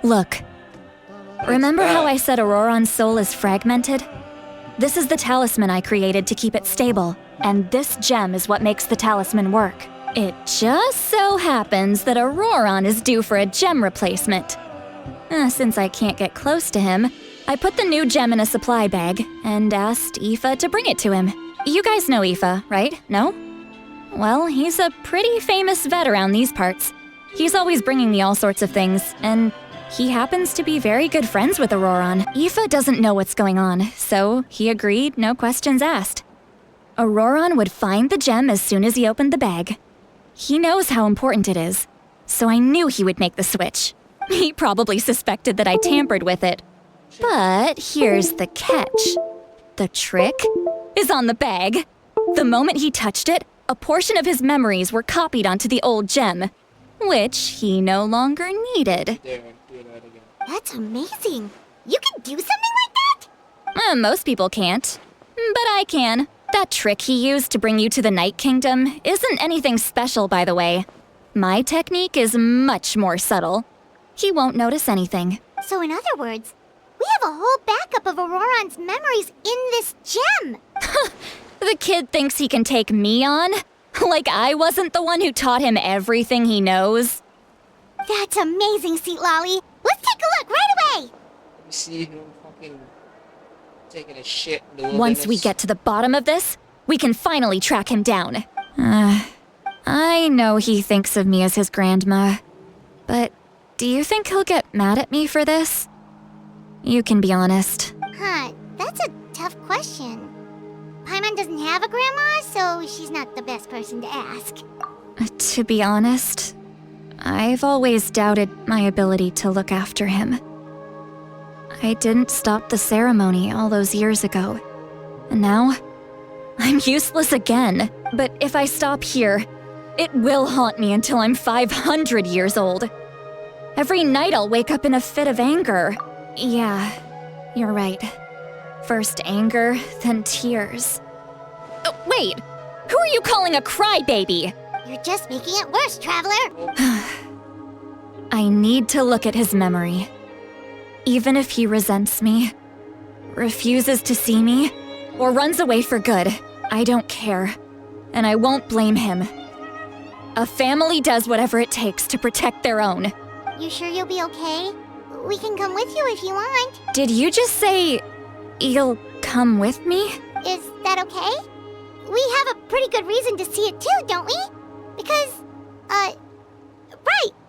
Look, remember how I said Ororon's soul is fragmented? This is the talisman I created to keep it stable, and this gem is what makes the talisman work. It just so happens that Ororon is due for a gem replacement. Since I can't get close to him, I put the new gem in a supply bag and asked Aoife to bring it to him. You guys know Aoife, right? No? Well, he's a pretty famous vet around these parts. He's always bringing me all sorts of things, and he happens to be very good friends with Ororon. Aoife doesn't know what's going on, so he agreed, no questions asked. Ororon would find the gem as soon as he opened the bag. He knows how important it is, so I knew he would make the switch. He probably suspected that I tampered with it. But here's the catch. The trick is on the bag. The moment he touched it, a portion of his memories were copied onto the old gem, which he no longer needed. That's amazing. You can do something like that? Most people can't, but I can. That trick he used to bring you to the Night Kingdom isn't anything special, by the way. My technique is much more subtle. He won't notice anything. So in other words, we have a whole backup of Ororon's memories in this gem. The kid thinks he can take me on? Like I wasn't the one who taught him everything he knows? That's amazing, citlali. Let's take a look right away. You see him fucking taking a shit in the wilderness. Once we get to the bottom of this, we can finally track him down. I know he thinks of me as his grandma, but do you think he'll get mad at me for this? You can be honest. That's a tough question. Paimon doesn't have a grandma, so she's not the best person to ask. To be honest, I've always doubted my ability to look after him. I didn't stop the ceremony all those years ago, and now I'm useless again. But if I stop here, it will haunt me until I'm 500 years old. Every night I'll wake up in a fit of anger. Yeah, you're right. First anger, then tears. Oh, wait! Who are you calling a crybaby? You're just making it worse, Traveler. I need to look at his memory. Even if he resents me, refuses to see me, or runs away for good, I don't care. And I won't blame him. A family does whatever it takes to protect their own. You sure you'll be okay? We can come with you if you want. Did you just say you'll come with me? Is that okay? We have a pretty good reason to see it too, don't we? Because, right,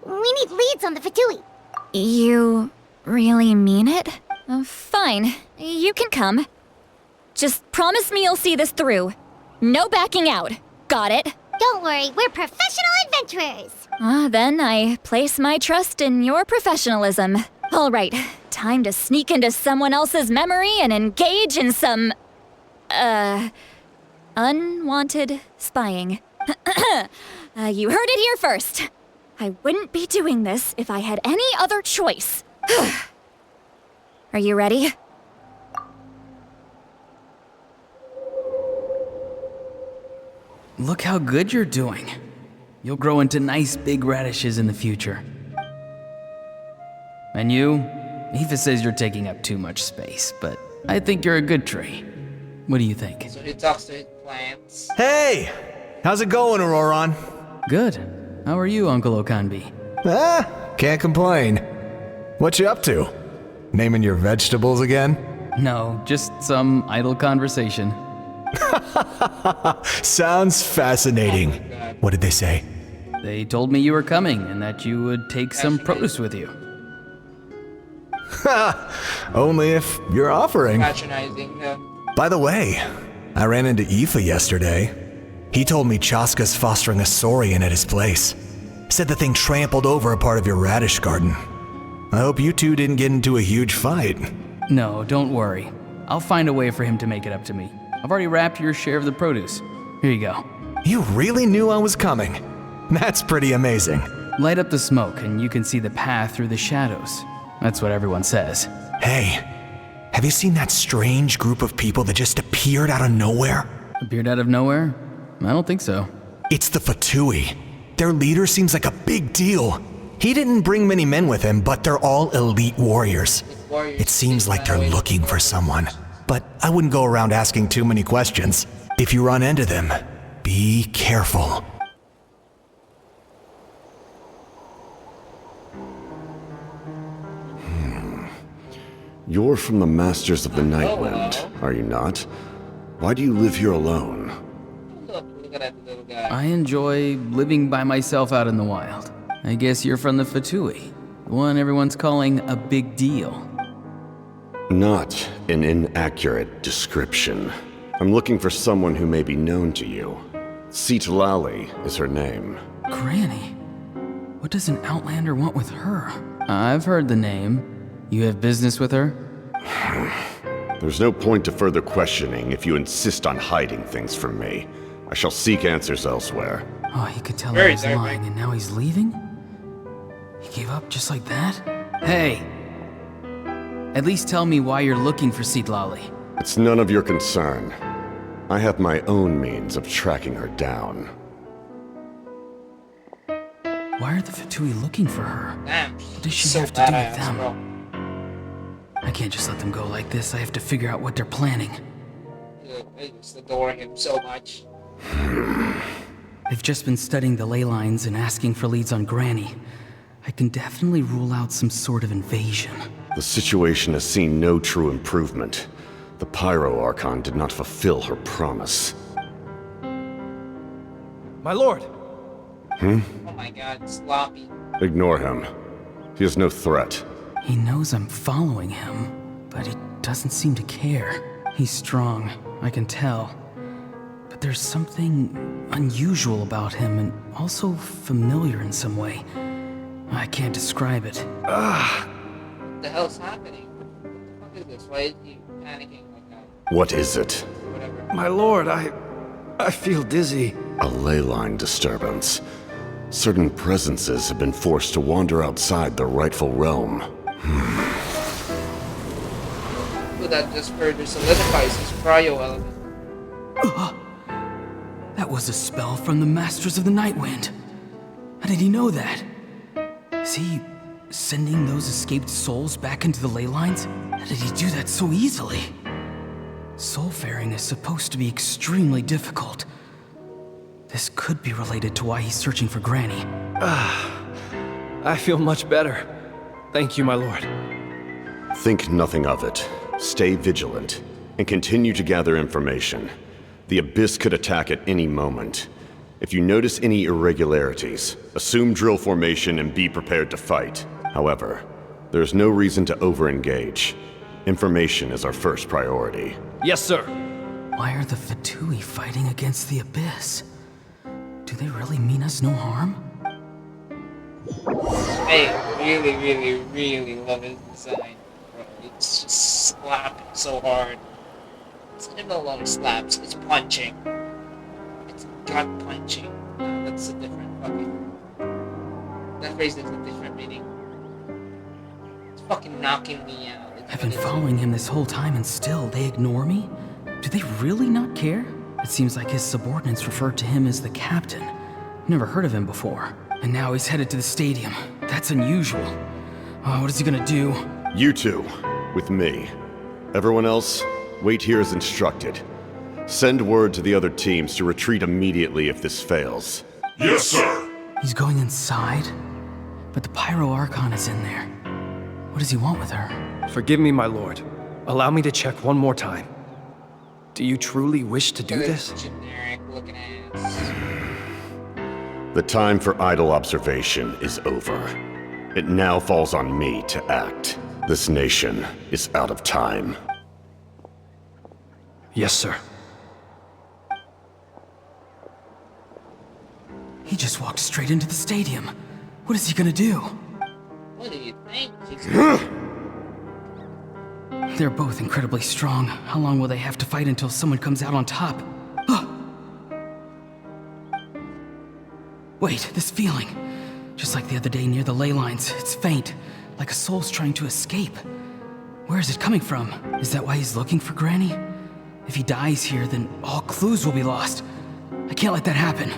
we need leads on the Fatui. You really mean it? Fine, you can come. Just promise me you'll see this through. No backing out. Got it? Don't worry, we're professional adventurers. Then I place my trust in your professionalism. All right, time to sneak into someone else's memory and engage in some, unwanted spying. You heard it here first. I wouldn't be doing this if I had any other choice. Are you ready? Look how good you're doing. You'll grow into nice big radishes in the future. And you? Aoife says you're taking up too much space, but I think you're a good tree. What do you think? So he talks to his plants. Hey! How's it going, Ororon? Good. How are you, Uncle Okanbi? Can't complain. What you up to? Naming your vegetables again? No, just some idle conversation. Sounds fascinating. What did they say? They told me you were coming and that you would take some produce with you. Only if you're offering. Patronizing them. By the way, I ran into Aoife yesterday. He told me Chaska's fostering a saurian at his place. Said the thing trampled over a part of your radish garden. I hope you two didn't get into a huge fight. No, don't worry. I'll find a way for him to make it up to me. I've already wrapped your share of the produce. Here you go. You really knew I was coming. That's pretty amazing. Light up the smoke and you can see the path through the shadows. That's what everyone says. Hey, have you seen that strange group of people that just appeared out of nowhere? Appeared out of nowhere? I don't think so. It's the Fatui. Their leader seems like a big deal. He didn't bring many men with him, but they're all elite warriors. It seems like they're looking for someone. But I wouldn't go around asking too many questions. If you run into them, be careful. You're from the Masters of the Nightwind, are you not? Why do you live here alone? Look at that little guy. I enjoy living by myself out in the wild. I guess you're from the Fatui, the one everyone's calling a big deal. Not an inaccurate description. I'm looking for someone who may be known to you. Citlali is her name. Granny? What does an Outlander want with her? I've heard the name. You have business with her? There's no point to further questioning if you insist on hiding things from me. I shall seek answers elsewhere. Oh, he could tell I was lying and now he's leaving? He gave up just like that? Hey! At least tell me why you're looking for Citlali. It's none of your concern. I have my own means of tracking her down. Why are the Fatui looking for her? Damn, what does she so have to do with badass, them? bro. I can't just let them go like this. I have to figure out what they're planning. I just adore him so much. They've just been studying the ley lines and asking for leads on Granny. I can definitely rule out some sort of invasion. The situation has seen no true improvement. The Pyro Archon did not fulfill her promise. My lord! Hmm? Oh my god, sloppy. Ignore him. He is no threat. He knows I'm following him, but he doesn't seem to care. He's strong, I can tell. But there's something unusual about him and also familiar in some way. I can't describe it. What the hell's happening? What the fuck is this? Why is he panicking like that? What is it? Whatever. My lord, I feel dizzy. A ley line disturbance. Certain presences have been forced to wander outside their rightful realm. Well, that just further solidifies his cryo element. That was a spell from the Masters of the Nightwind. How did he know that? Is he sending those escaped souls back into the ley lines? How did he do that so easily? Soulfaring is supposed to be extremely difficult. This could be related to why he's searching for Granny. I feel much better. Thank you, my lord. Think nothing of it. Stay vigilant, and continue to gather information. The Abyss could attack at any moment. If you notice any irregularities, assume drill formation and be prepared to fight. However, there's no reason to over-engage. Information is our first priority. Yes, sir. Why are the Fatui fighting against the Abyss? Do they really mean us no harm? I really love his design, bro. It's just slapping so hard. It's not even a lot of slaps, it's punching. It's gut punching. That's a different fucking... That phrase has a different meaning. It's fucking knocking me out. I've been following him this whole time and still they ignore me? Do they really not care? It seems like his subordinates referred to him as the captain. Never heard of him before. And now he's headed to the stadium. That's unusual. Oh, what is he gonna do? You two, with me. Everyone else, wait here as instructed. Send word to the other teams to retreat immediately if this fails. Yes, sir. He's going inside? But the Pyro Archon is in there. What does he want with her? Forgive me, my lord. Allow me to check one more time. Do you truly wish to do this? Generic looking ass. The time for idle observation is over. It now falls on me to act. This nation is out of time. Yes, sir. He just walked straight into the stadium. What is he gonna do? What do you think? They're both incredibly strong. How long will they have to fight until someone comes out on top? Wait, this feeling. Just like the other day near the ley lines, it's faint, like a soul's trying to escape. Where is it coming from? Is that why he's looking for Granny? If he dies here, then all clues will be lost. I can't let that happen.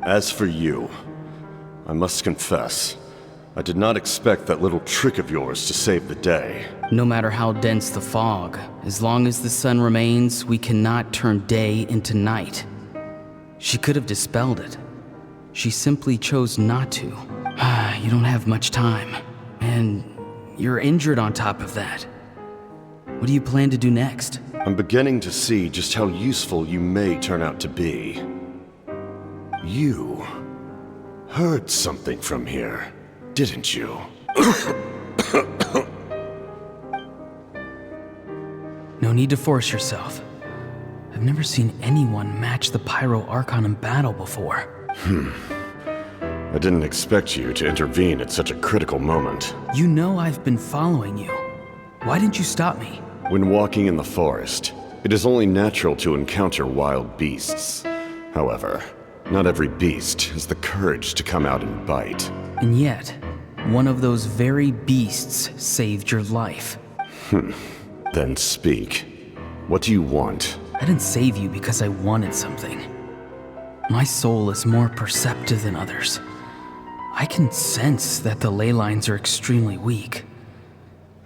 As for you, I must confess, I did not expect that little trick of yours to save the day. No matter how dense the fog, as long as the sun remains, we cannot turn day into night. She could have dispelled it. She simply chose not to. You don't have much time. And you're injured on top of that. What do you plan to do next? I'm beginning to see just how useful you may turn out to be. You heard something from here, didn't you? No need to force yourself. I've never seen anyone match the Pyro Archon in battle before. I didn't expect you to intervene at such a critical moment. You know I've been following you. Why didn't you stop me? When walking in the forest, it is only natural to encounter wild beasts. However, not every beast has the courage to come out and bite. And yet, one of those very beasts saved your life. Then speak. What do you want? I didn't save you because I wanted something. My soul is more perceptive than others. I can sense that the ley lines are extremely weak.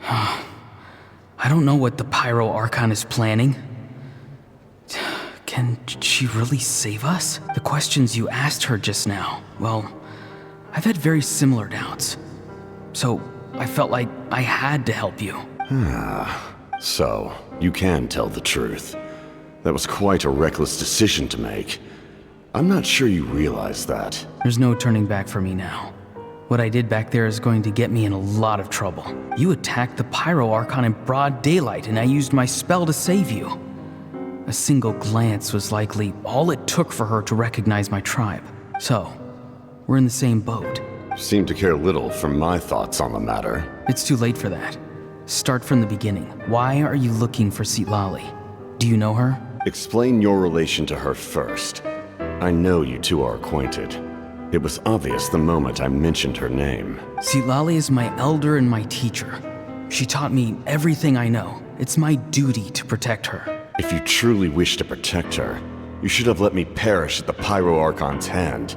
I don't know what the Pyro Archon is planning. Can she really save us? The questions you asked her just now, well, I've had very similar doubts. So I felt like I had to help you. So, you can tell the truth. That was quite a reckless decision to make. I'm not sure you realize that. There's no turning back for me now. What I did back there is going to get me in a lot of trouble. You attacked the Pyro Archon in broad daylight, and I used my spell to save you. A single glance was likely all it took for her to recognize my tribe. So, we're in the same boat. Seem to care little for my thoughts on the matter. It's too late for that. Start from the beginning. Why are you looking for Citlali? Do you know her? Explain your relation to her first. I know you two are acquainted. It was obvious the moment I mentioned her name. Citlali is my elder and my teacher. She taught me everything I know. It's my duty to protect her. If you truly wish to protect her, you should have let me perish at the Pyro Archon's hand.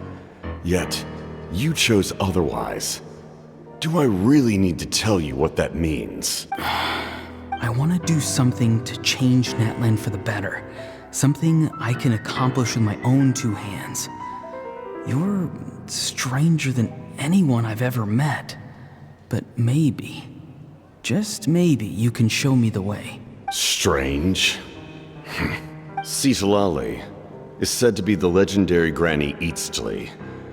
Yet, you chose otherwise. Do I really need to tell you what that means? I want to do something to change Natlan for the better. Something I can accomplish with my own two hands. You're stranger than anyone I've ever met. but maybe, just maybe, you can show me the way. Strange. Citlali is said to be the legendary Granny Citlali,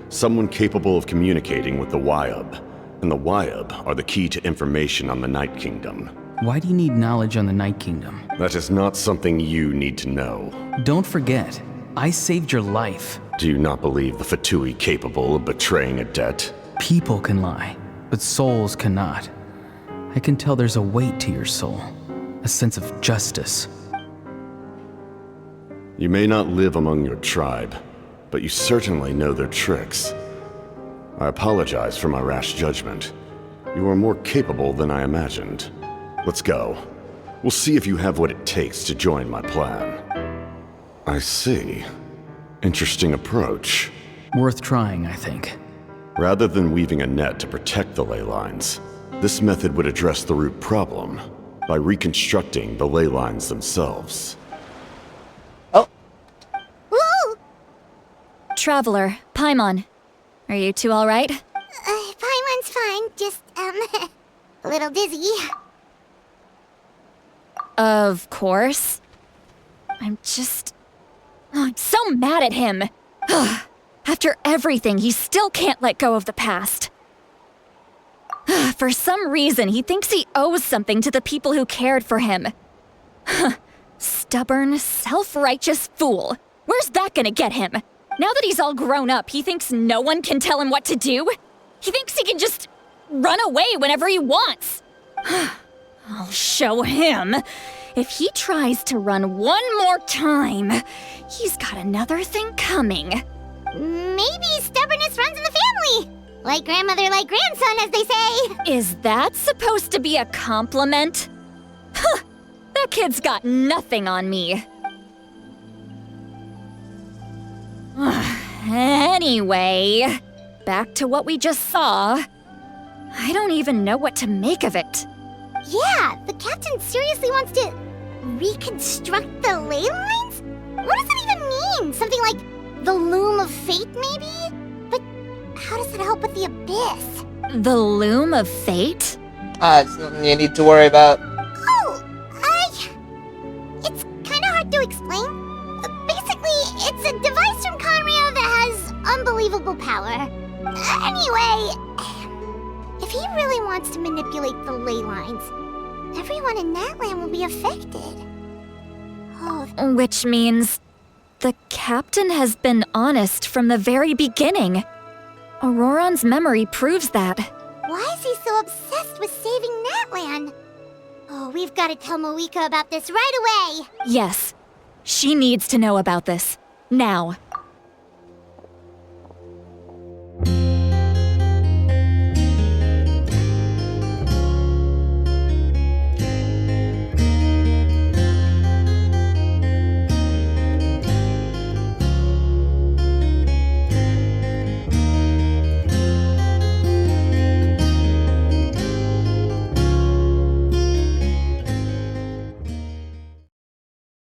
someone capable of communicating with the Wyab, and the Wyab are the key to information on the Night Kingdom. Why do you need knowledge on the Night Kingdom? That is not something you need to know. Don't forget, I saved your life. Do you not believe the Fatui capable of betraying a debt? People can lie, but souls cannot. I can tell there's a weight to your soul, a sense of justice. You may not live among your tribe, but you certainly know their tricks. I apologize for my rash judgment. You are more capable than I imagined. Let's go. We'll see if you have what it takes to join my plan. I see. Interesting approach. Worth trying, I think. Rather than weaving a net to protect the ley lines, this method would address the root problem by reconstructing the ley lines themselves. Oh. Woo! Traveler, Paimon. Are you two alright? Paimon's fine, just, a little dizzy. Of course. I'm so mad at him. After everything, he still can't let go of the past. For some reason, he thinks he owes something to the people who cared for him. Stubborn, self-righteous fool. Where's that gonna get him? Now that he's all grown up, he thinks no one can tell him what to do? He thinks he can just run away whenever he wants. I'll show him. If he tries to run one more time, he's got another thing coming. Maybe stubbornness runs in the family. Like grandmother, like grandson, as they say. Is that supposed to be a compliment? Huh, that kid's got nothing on me. Anyway, back to what we just saw. I don't even know what to make of it. Yeah, the captain seriously wants to reconstruct the ley lines? What does that even mean? Something like the loom of fate, maybe? But how does that help with the abyss? The loom of fate? It's nothing you need to worry about. Oh, it's kind of hard to explain. Basically, it's a device from Conrio that has unbelievable power. Anyway, if he really wants to manipulate the ley lines, everyone in Natlan will be affected. Oh. Which means the captain has been honest from the very beginning. Ororon's memory proves that. Why is he so obsessed with saving Natlan? Oh, we've got to tell mavuika about this right away. Yes, she needs to know about this. Now.